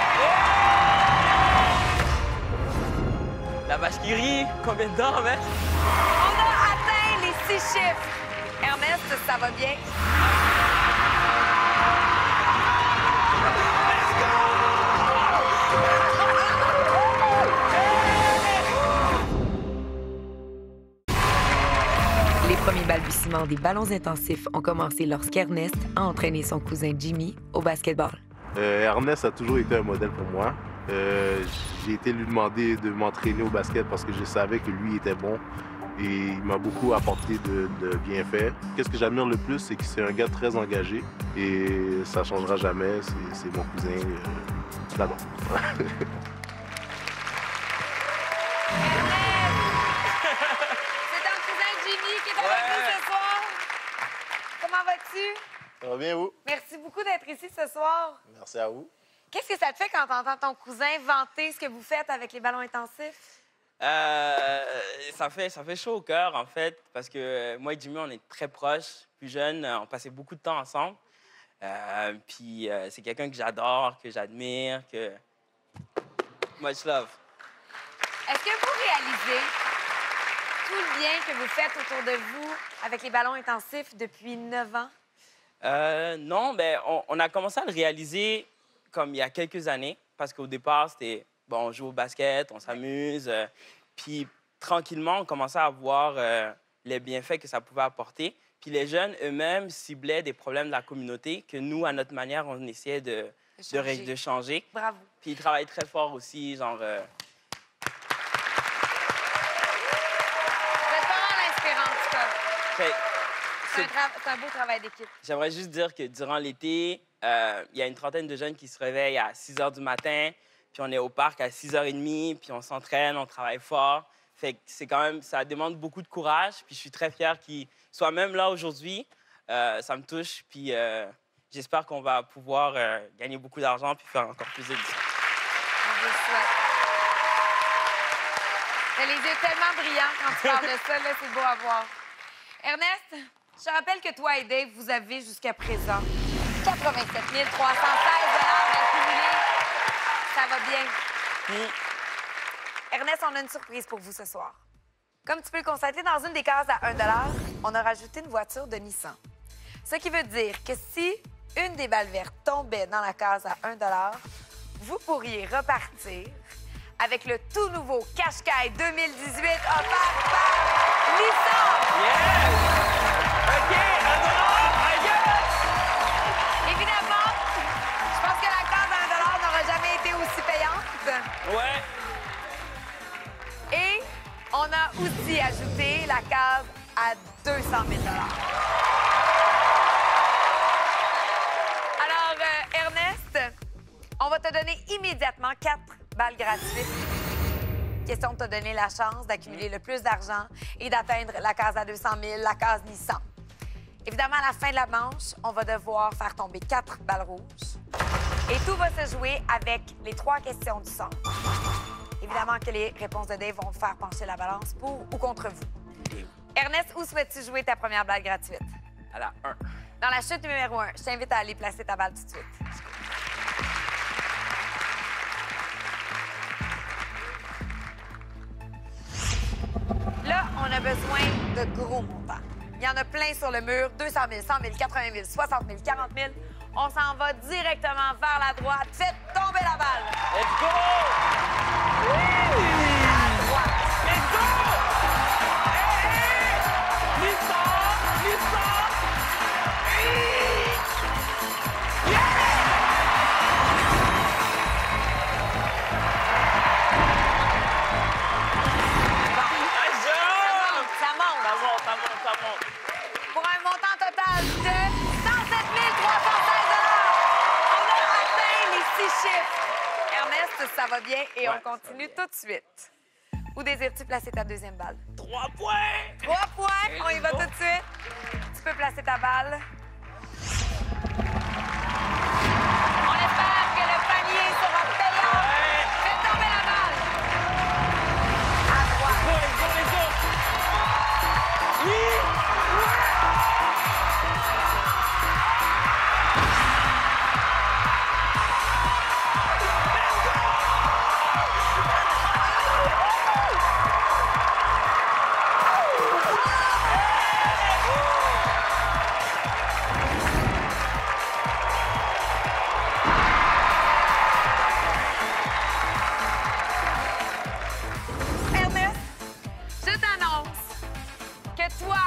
La vache qui rit. Combien de temps, mec? On a atteint les 6 chiffres. Ernest, ça va bien? Les premiers balbutiements des ballons intensifs ont commencé lorsqu'Ernest a entraîné son cousin Jimmy au basketball. Ernest a toujours été un modèle pour moi. J'ai été lui demander de m'entraîner au basket parce que je savais que lui était bon et il m'a beaucoup apporté de bienfaits. Qu'est-ce que j'admire le plus, c'est que c'est un gars très engagé et ça ne changera jamais. C'est mon cousin. Je l'adore. C'est ton cousin Jimmy qui est avec nous ce soir. Comment vas-tu? Ça va bien, vous? Merci beaucoup d'être ici ce soir. Merci à vous. Qu'est-ce que ça te fait quand t'entends ton cousin vanter ce que vous faites avec les ballons intensifs? Ça fait chaud au cœur, en fait, parce que moi et Jimmy, on est très proches, plus jeunes, on passait beaucoup de temps ensemble. Puis c'est quelqu'un que j'adore, que j'admire, que... Much love. Est-ce que vous réalisez tout le bien que vous faites autour de vous avec les ballons intensifs depuis 9 ans? Non, ben, on a commencé à le réaliser comme il y a quelques années, parce qu'au départ, c'était, bon, on joue au basket, on s'amuse, puis tranquillement, on commençait à voir les bienfaits que ça pouvait apporter. Puis les jeunes eux-mêmes ciblaient des problèmes de la communauté que nous, à notre manière, on essayait de changer. Bravo. Puis ils travaillent très fort aussi, genre... Vous êtes vraiment inspirant, en tout cas. Fait- C'est un beau travail d'équipe. J'aimerais juste dire que durant l'été, il y a une trentaine de jeunes qui se réveillent à 6 h du matin, puis on est au parc à 6 h 30, puis on s'entraîne, on travaille fort. Fait que c'est quand même, ça demande beaucoup de courage, puis je suis très fier qu'ils soient même là aujourd'hui. Ça me touche, puis j'espère qu'on va pouvoir gagner beaucoup d'argent puis faire encore plus d'éditions. On vous le souhaite. T'as les yeux tellement brillants quand tu parles de ça, là, c'est beau à voir. Ernest, je te rappelle que toi et Dave, vous avez jusqu'à présent 87 316 d'accumulés. Ça va bien. Ernest, on a une surprise pour vous ce soir. Comme tu peux le constater, dans une des cases à 1 $, on a rajouté une voiture de Nissan. Ce qui veut dire que si une des balles vertes tombait dans la case à 1 $, vous pourriez repartir avec le tout nouveau Qashqai 2018 offert par Nissan. Yes! OK, Évidemment, je pense que la case à 1 $ n'aura jamais été aussi payante. Ouais. Et on a aussi ajouté la case à 200 000 $. Alors, Ernest, on va te donner immédiatement 4 balles gratuites. Question de te donner la chance d'accumuler le plus d'argent et d'atteindre la case à 200 000, la case Nissan. Évidemment, à la fin de la manche, on va devoir faire tomber 4 balles rouges. Et tout va se jouer avec les 3 questions du centre. Évidemment que les réponses de Dave vont faire pencher la balance pour ou contre vous. Ernest, où souhaites-tu jouer ta première balle gratuite? À la 1. Dans la chute numéro 1. Je t'invite à aller placer ta balle tout de suite. Là, on a besoin de gros montants. Il y en a plein sur le mur. 200 000, 100 000, 80 000, 60 000, 40 000. On s'en va directement vers la droite. Faites tomber la balle. Let's go! À droite. Let's go! Hey! Nissan! Nissan! Ça monte. Pour un montant total de 107 316 $. On a atteint les 6 chiffres. Ernest, ça va bien et on continue tout de suite. Où désires-tu placer ta deuxième balle? 3 points! 3 points. On y va tout de suite. Tu peux placer ta balle. On espère que le panier sera payant. Fais tomber la balle. À droite. Let's go! Oui! Ernest, je t'annonce que toi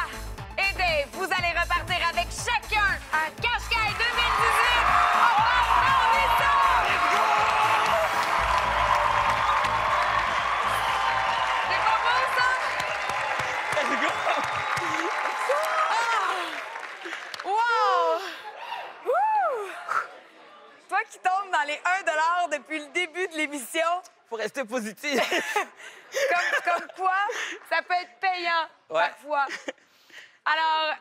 et Dave, vous allez repartir avec chacun un Qashqai 2018 offert par Nissan. C'est pas beau, ça? Let's go! Wow! Wouh! Toi qui tombes dans les 1 $ depuis le début de l'émission, Faut rester positif. comme quoi, ça peut être payant parfois. Alors,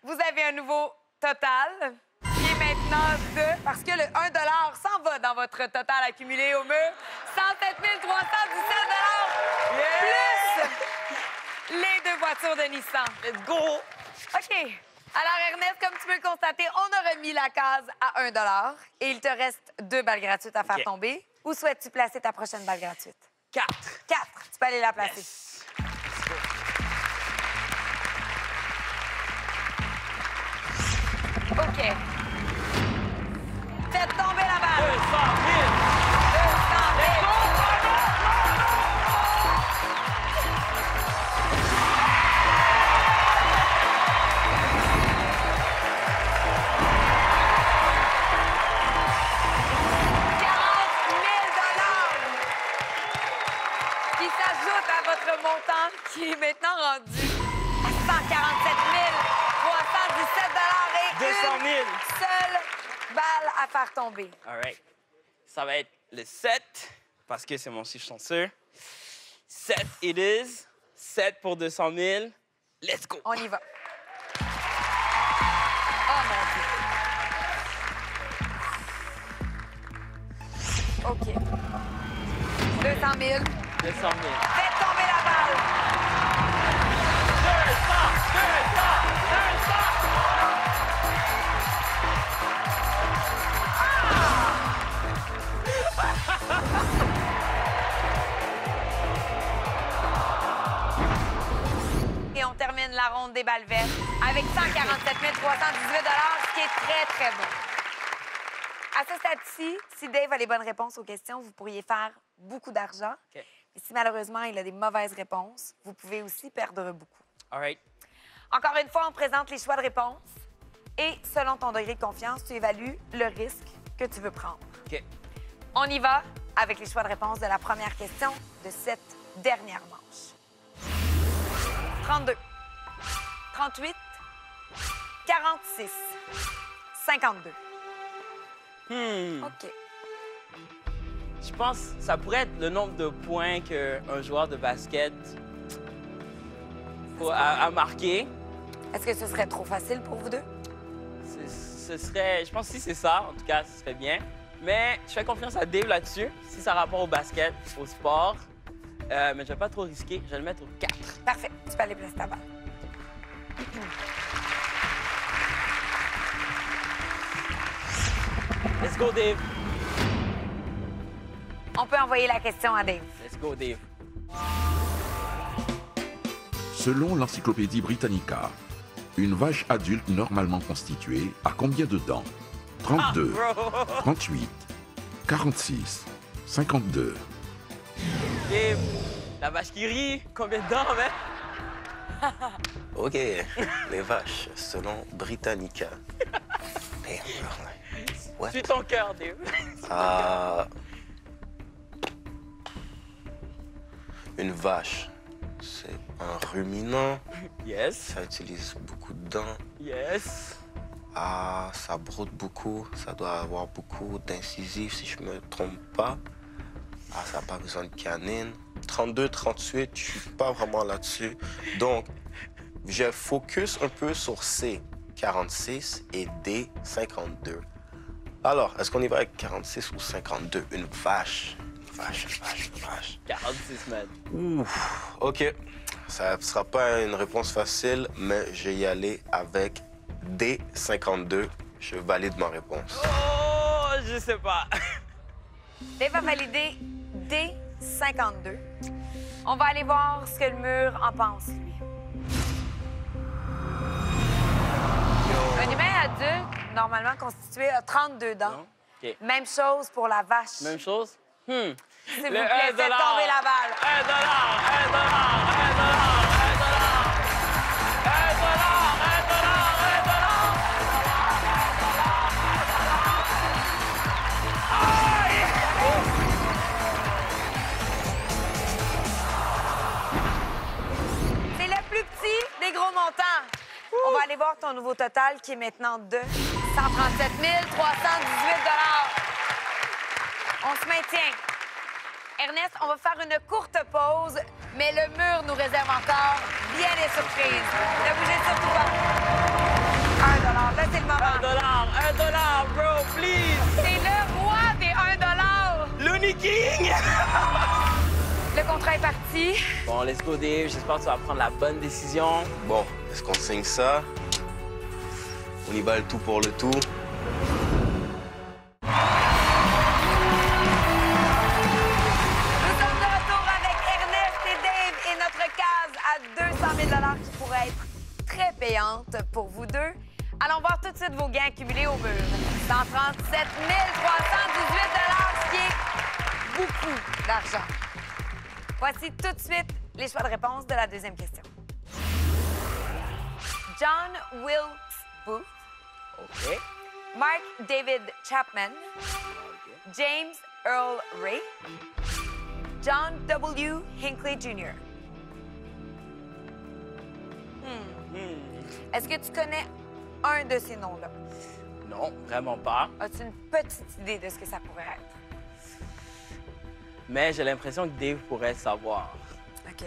vous avez un nouveau total qui est maintenant maintenant 2 parce que le 1 s'en va dans votre total accumulé au mur. 107 317 plus les 2 voitures de Nissan. Let's go! OK. Alors, Ernest, comme tu peux le constater, on a remis la case à 1 et il te reste 2 balles gratuites à faire OK. tomber. Où souhaites-tu placer ta prochaine balle gratuite? 4. 4. Tu peux aller la placer. Yes. OK. Faites tomber la balle. 200 000! 200 000. Qui s'ajoute à votre montant qui est maintenant rendu à 147 317 et 200 000. une seule balle à faire tomber. All right. Ça va être le 7, parce que c'est mon chiffre chanceux. 7 it is. 7 pour 200 000. Let's go! On y va. Oh mon Dieu. OK. 200 000. 200 000. Faites tomber la balle. 200. Et on termine la ronde des balles vertes avec 147 318 ce qui est très, très bon. À ce stade-ci, si Dave a les bonnes réponses aux questions, vous pourriez faire beaucoup d'argent. OK. Et si malheureusement il a des mauvaises réponses, vous pouvez aussi perdre beaucoup. All right. Encore une fois, on présente les choix de réponse et selon ton degré de confiance, tu évalues le risque que tu veux prendre. OK. On y va avec les choix de réponse de la première question de cette dernière manche. 32, 38, 46, 52. OK. Je pense que ça pourrait être le nombre de points qu'un joueur de basket a marqué. Est-ce que ce serait trop facile pour vous deux? Ce serait... Je pense que si c'est ça, en tout cas, ce serait bien. Mais je fais confiance à Dave là-dessus, si ça a rapport au basket, au sport. Mais je vais pas trop risquer. Je vais le mettre au 4. Parfait. Tu peux aller placer ta balle. Let's go, Dave. On peut envoyer la question à Dave. Let's go, Dave. Selon l'encyclopédie Britannica, une vache adulte normalement constituée a combien de dents? 32, 38, 46, 52. Dave, la vache qui rit, combien de dents, mec? OK, les vaches, selon Britannica. Ouais. Suis ton cœur, Dave. Une vache, c'est un ruminant. Yes, Ça utilise beaucoup de dents. yes. Ça broute beaucoup. Ça doit avoir beaucoup d'incisifs, si je me trompe pas. Ça n'a pas besoin de canine. 32, 38, je suis pas vraiment là-dessus. Donc, je focus un peu sur C, 46 et D, 52. Alors, est-ce qu'on y va avec 46 ou 52? Une vache. Vache. 46 mètres. Ouf, OK. Ça ne sera pas une réponse facile, mais je vais y aller avec D52. Je valide ma réponse. Oh, je sais pas. Dave va valider D52. On va aller voir ce que le mur en pense, lui. Un humain adulte, normalement constitué, a 32 dents. Non? OK. Même chose pour la vache. Même chose? S'il vous Le plaît, 1 faites tomber la balle. 1 $. C'est le plus petit des gros montants. On va aller voir ton nouveau total qui est maintenant de 137 318 On se maintient. Ernest, on va faire une courte pause, mais le mur nous réserve encore bien des surprises. Ne bougez surtout pas. 1 $, là, c'est le moment. 1 $, bro. parti. Bon, let's go, Dave. J'espère que tu vas prendre la bonne décision. Bon, est-ce qu'on signe ça? On y va le tout pour le tout. Nous sommes de retour avec Ernest et Dave et notre case à 200 000 qui pourrait être très payante pour vous deux. Allons voir tout de suite vos gains accumulés au mur. 137 318 ce qui est beaucoup d'argent. Voici tout de suite les choix de réponse de la deuxième question. John Wilkes Booth, OK. Mark David Chapman, James Earl Ray, John W. Hinckley Jr. Est-ce que tu connais un de ces noms-là? Non, vraiment pas. As-tu une petite idée de ce que ça pourrait être? Mais j'ai l'impression que Dave pourrait savoir. OK.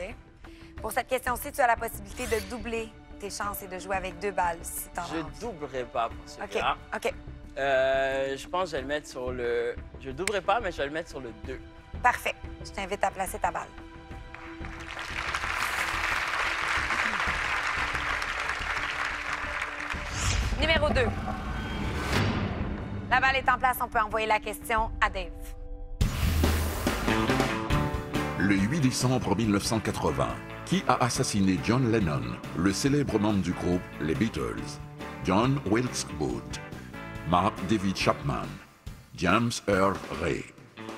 Pour cette question-ci, tu as la possibilité de doubler tes chances et de jouer avec 2 balles si t'en as Je envie. doublerai pas pour OK. celui-là. OK. Je pense que je vais le mettre sur le... Je doublerai pas, mais je vais le mettre sur le 2. Parfait. Je t'invite à placer ta balle. Numéro 2. La balle est en place. On peut envoyer la question à Dave. Le 8 décembre 1980, qui a assassiné John Lennon, le célèbre membre du groupe Les Beatles? John Wilkes Booth, Mark David Chapman, James Earl Ray,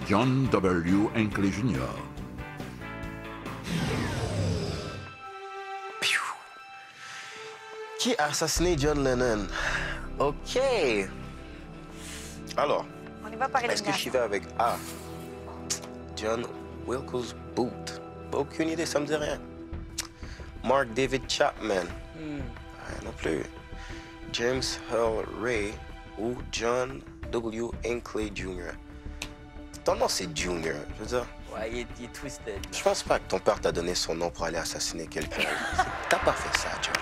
John W. Hinckley Jr. Qui a assassiné John Lennon? OK. Alors, On y va par est-ce que je élimination. y vais avec A? John Wilkes Booth. Aucune idée, ça me dit rien. Mark David Chapman. Rien non plus. James Earl Ray ou John W. Hinckley Jr. Ton nom, c'est Junior. Je veux dire, Ouais, il est twisted. je pense pas que ton père t'a donné son nom pour aller assassiner quelqu'un. T'as pas fait ça, John.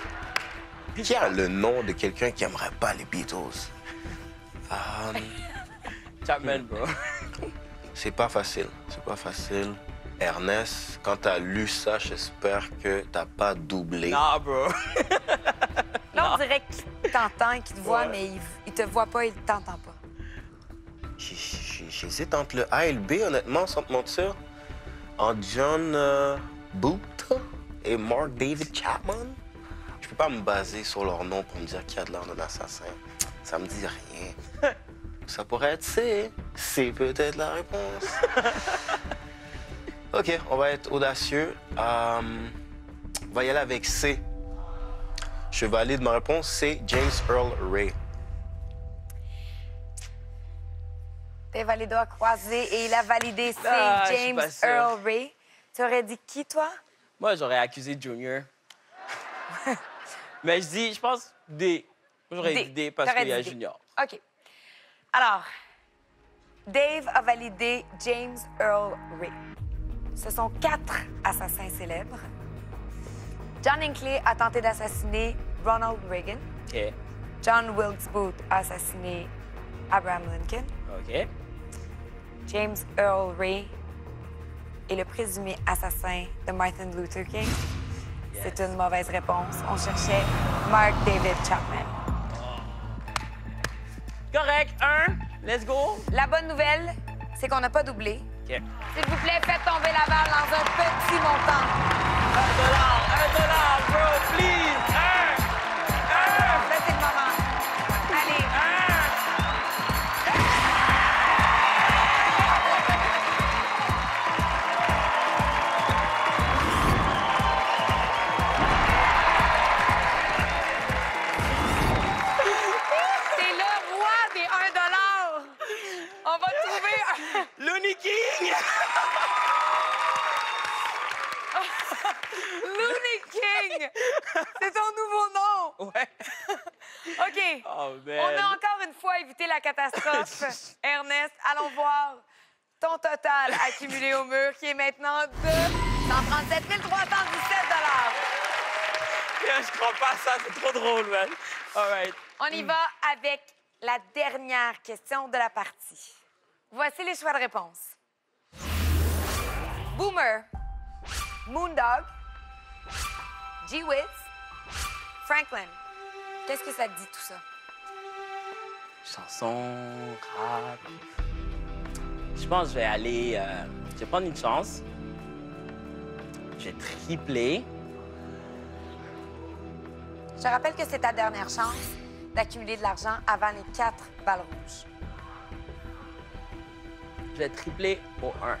Qui a le nom de quelqu'un qui aimerait pas les Beatles? Chapman, bro. C'est pas facile. C'est pas facile. Ernest, quand t'as lu ça, j'espère que t'as pas doublé. Non, bro. Là, on dirait qu'il t'entend, qu'il te voit, Ouais. mais il te voit pas, il t'entend pas. J'hésite entre le A et le B, honnêtement, sans te mentir. En John Booth et Mark David Chapman. Je peux pas me baser sur leur nom pour me dire qui a de l'air d'un assassin. Ça me dit rien. Ça pourrait être C. C'est peut-être la réponse. OK, on va être audacieux. On va y aller avec C. Je valide ma réponse, c'est James Earl Ray. Dave a les doigts croisés et il a validé. C'est Ah, je suis James pas sûr. Earl Ray. Tu aurais dit qui, toi? Moi, j'aurais accusé Junior. Mais je pense D. Moi, j'aurais dit D parce T'aurais qu'il y a dit D. Junior. OK. Alors, Dave a validé James Earl Ray. Ce sont 4 assassins célèbres. John Hinckley a tenté d'assassiner Ronald Reagan. OK. John Wilkes Booth a assassiné Abraham Lincoln. OK. James Earl Ray est le présumé assassin de Martin Luther King. C'est une mauvaise réponse. On cherchait Mark David Chapman. Correct. 1. Let's go. La bonne nouvelle, c'est qu'on n'a pas doublé. OK. S'il vous plaît, faites tomber la balle dans un petit montant. $1, bro, please. 1. Là, c'est le moment. Allez. C'est le roi des 1 $. On va trouver un... Looney King. Looney King! C'est ton nouveau nom! Ouais. OK. Oh, man. On a encore une fois évité la catastrophe. Ernest, allons voir ton total accumulé au mur qui est maintenant de 137 317 Je crois pas à ça, c'est trop drôle, man. All right. On y va avec la dernière question de la partie. Voici les choix de réponse. Boomer, Moondog, G-Wiz, Franklin. Qu'est-ce que ça te dit, tout ça? Chanson, rap. Je pense que je vais aller... je vais prendre une chance. Je vais tripler. Je te rappelle que c'est ta dernière chance d'accumuler de l'argent avant les 4 balles rouges. Je vais tripler au 1.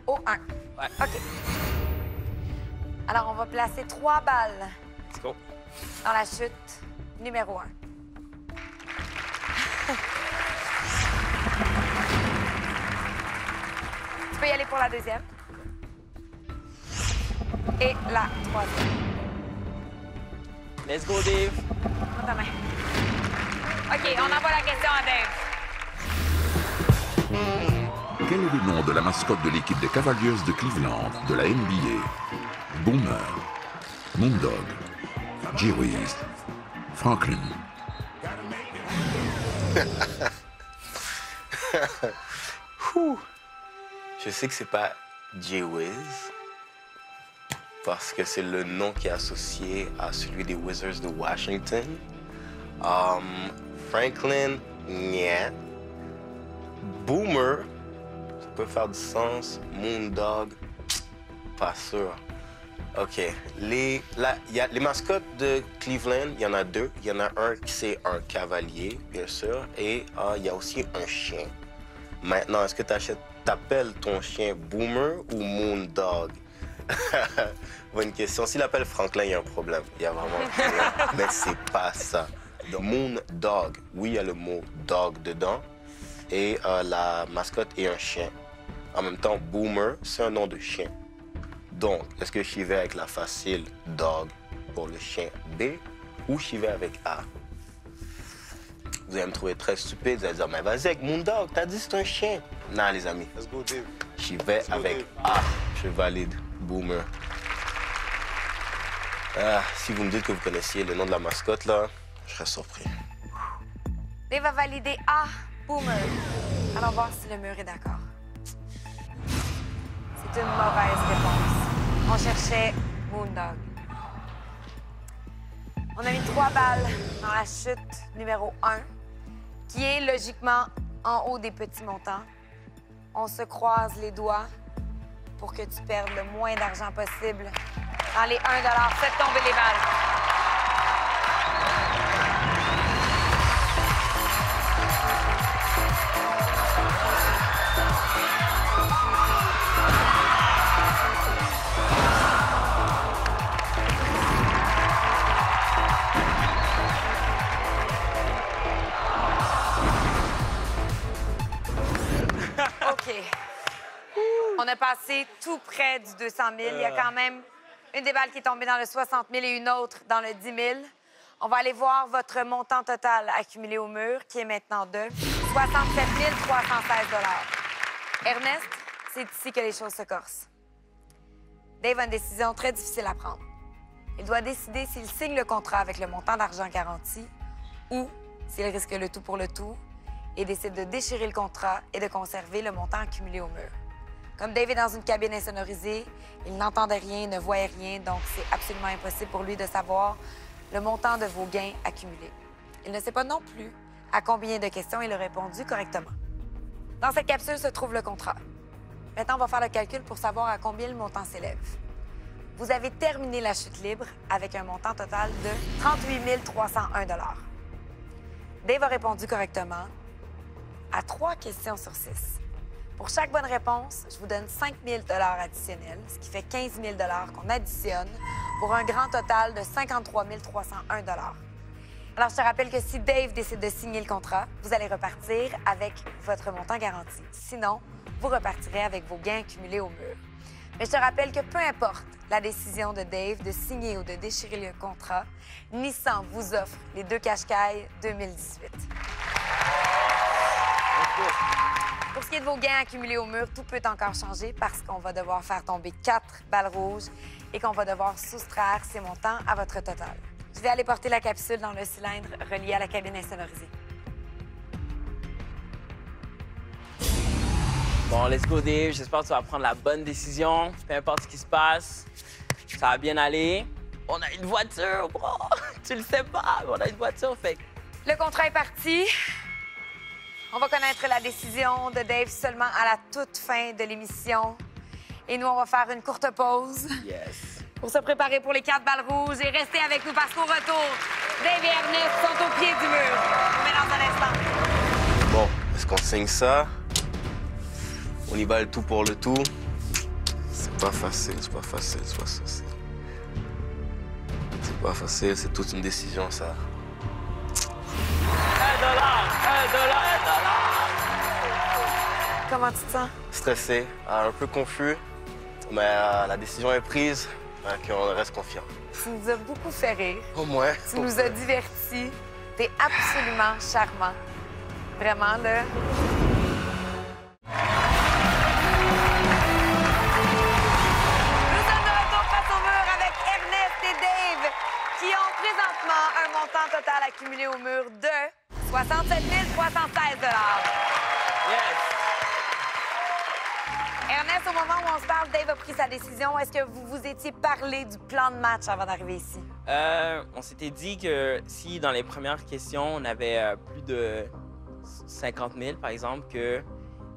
Au 1. Ouais. OK. Alors, on va placer 3 balles Let's go. dans la chute numéro 1. Tu peux y aller pour la deuxième. Et la troisième. Let's go, Dave. Prends ta main. OK, on envoie la question à Dave. Quel est le nom de la mascotte de l'équipe des Cavaliers de Cleveland de la NBA? Boomer, Moondog, G-Wiz, Franklin. Je sais que c'est pas G-Wiz parce que c'est le nom qui est associé à celui des Wizards de Washington. Franklin, niet. Boomer, ça peut faire du sens. Moondog, pas sûr. OK. Les mascottes de Cleveland, il y en a 2. Il y en a un qui c'est un cavalier, bien sûr, et il y a aussi un chien. Maintenant, est-ce que t'appelles ton chien Boomer ou Moondog? Bonne question. S'il appelle Franklin, il y a un problème. Il y a vraiment un problème. Mais c'est pas ça. Donc, Moondog, oui, il y a le mot dog dedans. Et la mascotte est un chien. En même temps, Boomer, c'est un nom de chien. Donc, est-ce que j'y vais avec la facile dog pour le chien B ou j'y vais avec A? Vous allez me trouver très stupide, vous allez dire, mais vas-y avec Moondog, t'as dit c'est un chien. Non, les amis, Let's go, Dave. j'y vais avec A. Je valide Boomer. Si vous me dites que vous connaissiez le nom de la mascotte, là, je serais surpris. Dave va valider A, Boomer. Allons voir si le mur est d'accord. C'est une mauvaise réponse. On cherchait Moondog. On a mis 3 balles dans la chute numéro 1, qui est logiquement en haut des petits montants. On se croise les doigts pour que tu perdes le moins d'argent possible dans les 1 $. Faites tomber les balles. OK. On a passé tout près du 200 000. Il y a quand même une des balles qui est tombée dans le 60 000 et une autre dans le 10 000. On va aller voir votre montant total accumulé au mur, qui est maintenant de 67 316 $. Ernest, c'est ici que les choses se corsent. Dave a une décision très difficile à prendre. Il doit décider s'il signe le contrat avec le montant d'argent garanti ou s'il risque le tout pour le tout et décide de déchirer le contrat et de conserver le montant accumulé au mur. Comme Dave est dans une cabine insonorisée, il n'entendait rien, ne voyait rien, donc c'est absolument impossible pour lui de savoir le montant de vos gains accumulés. Il ne sait pas non plus à combien de questions il a répondu correctement. Dans cette capsule se trouve le contrat. Maintenant, on va faire le calcul pour savoir à combien le montant s'élève. Vous avez terminé la chute libre avec un montant total de 38 301 $. Dave a répondu correctement à 3 questions sur 6. Pour chaque bonne réponse, je vous donne 5 000 $ additionnels, ce qui fait 15 000 $ qu'on additionne pour un grand total de 53 301 $. Alors, je te rappelle que si Dave décide de signer le contrat, vous allez repartir avec votre montant garanti. Sinon, vous repartirez avec vos gains accumulés au mur. Mais je te rappelle que peu importe la décision de Dave de signer ou de déchirer le contrat, Nissan vous offre les 2 Qashqai 2018. Pour ce qui est de vos gains accumulés au mur, tout peut encore changer parce qu'on va devoir faire tomber 4 balles rouges et qu'on va devoir soustraire ces montants à votre total. Je vais aller porter la capsule dans le cylindre relié à la cabine insonorisée. Bon, let's go, Dave. J'espère que tu vas prendre la bonne décision. Peu importe ce qui se passe, ça va bien aller. On a une voiture, bro! Tu le sais pas, mais on a une voiture, fait que... Le contrat est parti. On va connaître la décision de Dave seulement à la toute fin de l'émission. Et nous, on va faire une courte pause Yes. pour se préparer pour les 4 balles rouges et rester avec nous parce qu'au retour, Dave et Ernest sont au pied du mur. On met dans un instant. Bon, est-ce qu'on signe ça? On y va le tout pour le tout. C'est pas facile, c'est pas facile, c'est pas facile. C'est pas facile, c'est toute une décision, ça. $1. Comment tu te sens? Stressé, un peu confus, mais la décision est prise, qu'on reste confiant. Tu nous as beaucoup fait rire. Au moins. Tu nous as divertis. T'es absolument charmant. Vraiment, là. Nous sommes de retour face au mur avec Ernest et Dave, qui ont présentement un montant total accumulé au mur de 67 316 $. Yes. Ernest, au moment où on se parle, Dave a pris sa décision. Est-ce que vous vous étiez parlé du plan de match avant d'arriver ici? On s'était dit que si dans les premières questions, on avait plus de 50 000, par exemple, qu'il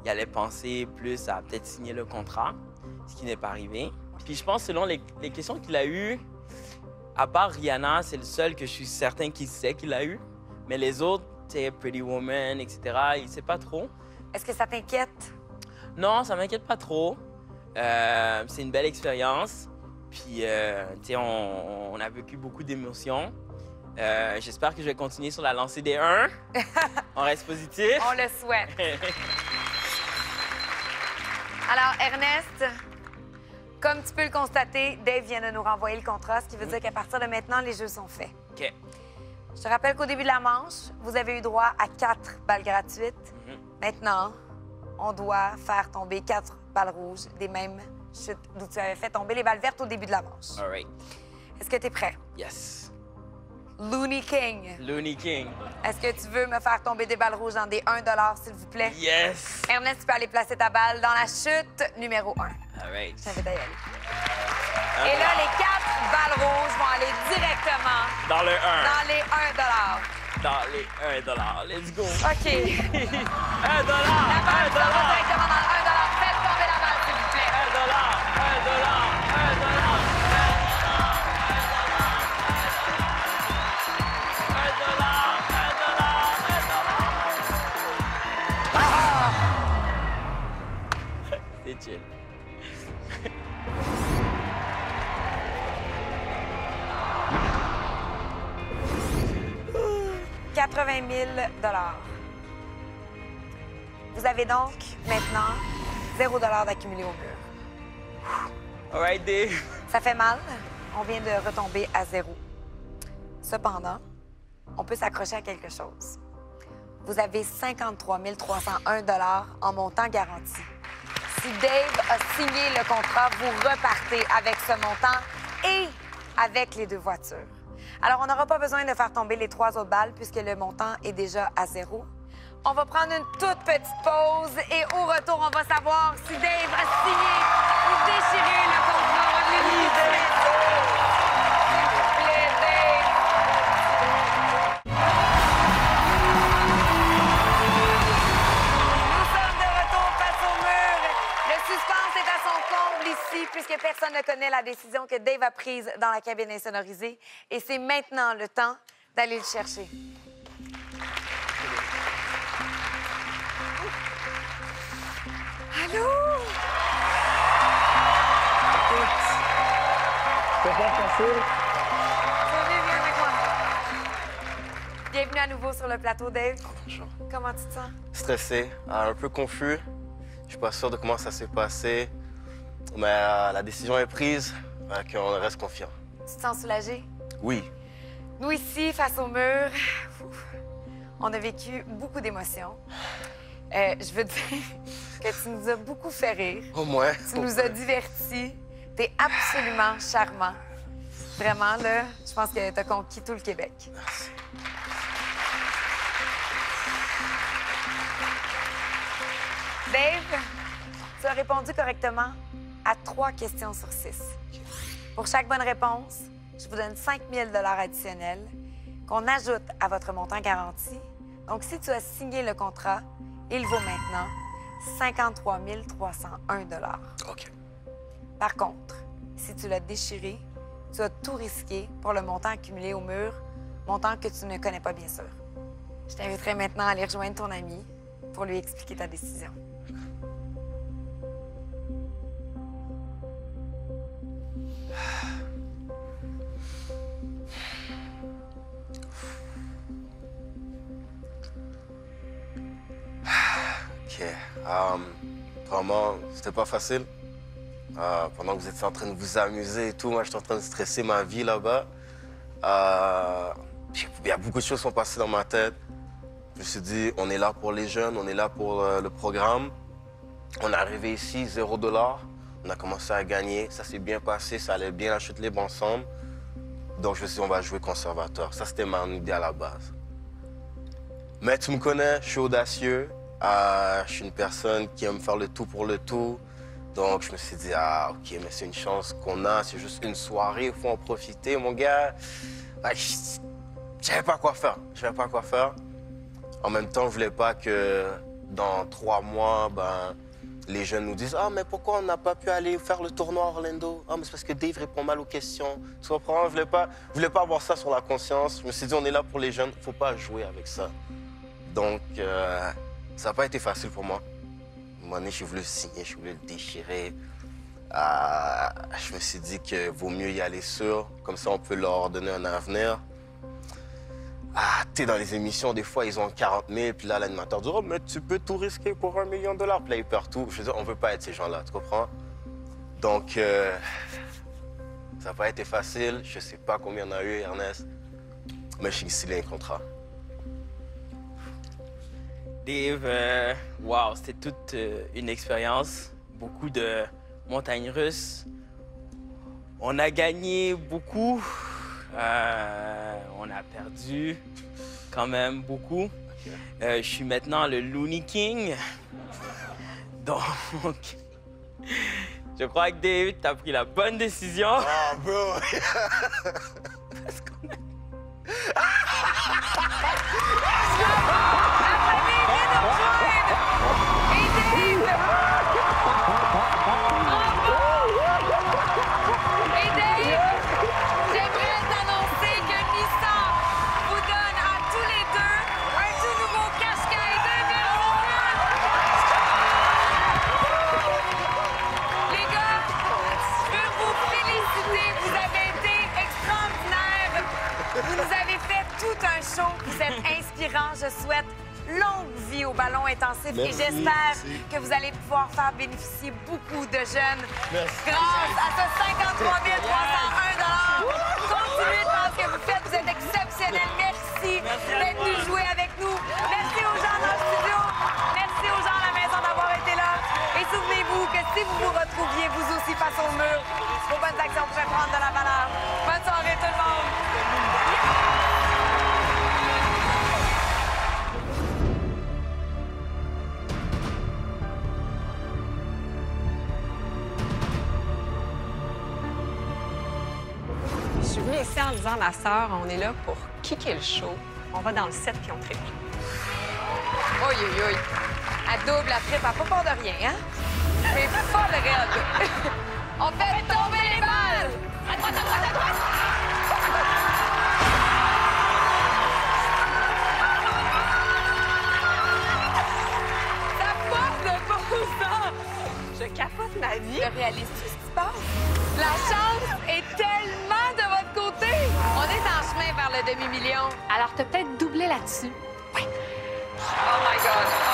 allait penser plus à peut-être signer le contrat, ce qui n'est pas arrivé. Puis je pense, selon les questions qu'il a eues, à part Rihanna, c'est le seul que je suis certain qu'il sait qu'il a eu. Mais les autres, c'est Pretty Woman, etc., il ne sait pas trop. Est-ce que ça t'inquiète? Non, ça m'inquiète pas trop. C'est une belle expérience. Puis, tu sais, on a vécu beaucoup d'émotions. J'espère que je vais continuer sur la lancée des 1. On reste positif. On le souhaite. Alors, Ernest, comme tu peux le constater, Dave vient de nous renvoyer le contrat, ce qui veut dire qu'à partir de maintenant, les jeux sont faits. OK. Je te rappelle qu'au début de la manche, vous avez eu droit à 4 balles gratuites. Maintenant, on doit faire tomber 4 balles rouges des mêmes chutes d'où tu avais fait tomber les balles vertes au début de la manche. All right. Est-ce que tu es prêt? Yes. Looney King, Looney King. est-ce que tu veux me faire tomber des balles rouges dans des 1 $, s'il vous plaît? Yes. Ernest, tu peux aller placer ta balle dans la chute numéro 1. All right. Je t'invite à y aller. Et là, les 4 balles rouges vont aller directement Dans le 1. dans les 1 $. Dans les 1 $. Let's go. OK. 1 $. 1 $. La balle s'en va directement dans le 1 $. Faites tomber la balle, s'il vous plaît. 1 $. 1 $. 1 $. 1 $. C'est chill. « 80 000 $. Vous avez donc maintenant 0 $ d'accumulé au mur. All right, Dave. Ça fait mal. On vient de retomber à 0. Cependant, on peut s'accrocher à quelque chose. Vous avez 53 301 $ en montant garanti. Si Dave a signé le contrat, vous repartez avec ce montant et avec les 2 voitures. Alors, on n'aura pas besoin de faire tomber les 3 autres balles puisque le montant est déjà à 0. On va prendre une toute petite pause et au retour, on va savoir si Dave a signé ou déchiré le contrat. Revenez-nous tout de suite. S'il vous plaît, Dave. Nous sommes de retour face au mur. Le suspense est à son comble ici puisque personne ne connaît la décision que Dave a prise dans la cabine insonorisée. Et c'est maintenant le temps d'aller le chercher. Allô? C'est pas facile. Viens avec moi. Bienvenue à nouveau sur le plateau, Dave. Bonjour. Comment tu te sens? Stressé, un peu confus. Je suis pas sûr de comment ça s'est passé, mais la décision est prise, qu'on reste confiant. Tu te sens soulagé? Oui. Nous, ici, face au mur, on a vécu beaucoup d'émotions. Je veux dire que tu nous as beaucoup fait rire. Au moins. Tu nous as divertis. T'es absolument charmant. Vraiment, là, je pense que t'as conquis tout le Québec. Merci. Dave, Tu as répondu correctement à 3 questions sur 6. Pour chaque bonne réponse, je vous donne 5 000 additionnels qu'on ajoute à votre montant garanti. Donc, si tu as signé le contrat, il vaut maintenant 53 301 $. OK. Par contre, si tu l'as déchiré, tu as tout risqué pour le montant accumulé au mur, montant que tu ne connais pas, bien sûr. Je t'inviterai maintenant à aller rejoindre ton ami pour lui expliquer ta décision. OK. Vraiment, c'était pas facile. Pendant que vous étiez en train de vous amuser et tout, moi, j'étais en train de stresser ma vie là-bas. Il y a beaucoup de choses qui sont passées dans ma tête. Je me suis dit, on est là pour les jeunes, on est là pour le programme. On est arrivé ici, 0 $. On a commencé à gagner, ça s'est bien passé, ça allait bien à Chute Libre ensemble. Donc, je me suis dit, on va jouer conservateur. Ça, c'était mon idée à la base. Mais tu me connais, je suis audacieux. Je suis une personne qui aime faire le tout pour le tout. Donc, je me suis dit, ah, OK, mais c'est une chance qu'on a. C'est juste une soirée, il faut en profiter, mon gars. Je savais pas quoi faire. Je savais pas quoi faire. En même temps, je voulais pas que dans 3 mois, les jeunes nous disent « Ah, mais pourquoi on n'a pas pu aller faire le tournoi à Orlando? Ah, mais c'est parce que Dave répond mal aux questions. » Tu comprends? Je voulais pas avoir ça sur la conscience. Je me suis dit, on est là pour les jeunes, faut pas jouer avec ça. Donc, ça n'a pas été facile pour moi. À un moment donné, j'ai voulu le signer, je voulais le déchirer. Je me suis dit qu'il vaut mieux y aller sûr, comme ça on peut leur donner un avenir. Tu sais, dans les émissions, des fois, ils ont 40 000, puis là, l'animateur dit « Oh, mais tu peux tout risquer pour $1 million. » Puis là, il perd tout. Je veux dire, on veut pas être ces gens-là, tu comprends? Donc, ça n'a pas été facile. Je sais pas combien on a eu, Ernest, mais j'ai signé un contrat. Dave, wow, c'était toute une expérience. Beaucoup de montagnes russes. On a gagné beaucoup. On a perdu quand même beaucoup. Okay. Je suis maintenant le Looney King. Donc, je crois que Dave, t'as pris la bonne décision. Oh, bro! Parce qu'on a... Vous êtes inspirant. Je souhaite longue vie au ballon intensif. Merci, et j'espère merci. que vous allez pouvoir faire bénéficier beaucoup de jeunes Merci. grâce à ce 53 301 $. Continuez de faire ce que vous faites. Vous êtes exceptionnels. Merci d'être venus jouer avec nous. Merci aux gens dans le studio. Merci aux gens à la maison d'avoir été là. Et souvenez-vous que si vous vous retrouviez vous aussi face au mur, vos bonnes actions pourraient prendre de la valeur. Bonne soirée tout le monde. Je suis venue ici en disant, ma sœur, on est là pour kicker le show. On va dans le set puis on triple. Oi, oi, oi. À double, la triple, à pas peur de rien, hein? C'est folle raide. On fait tomber les balles! À droite, à droite, à droite! Ça passe de bon sens! Je capote ma vie. Tu réalises-tu ce qui se passe? La chance est tellement de votre côté! On est en chemin vers le demi-million. Alors, t'as peut-être doublé là-dessus. Oh my God!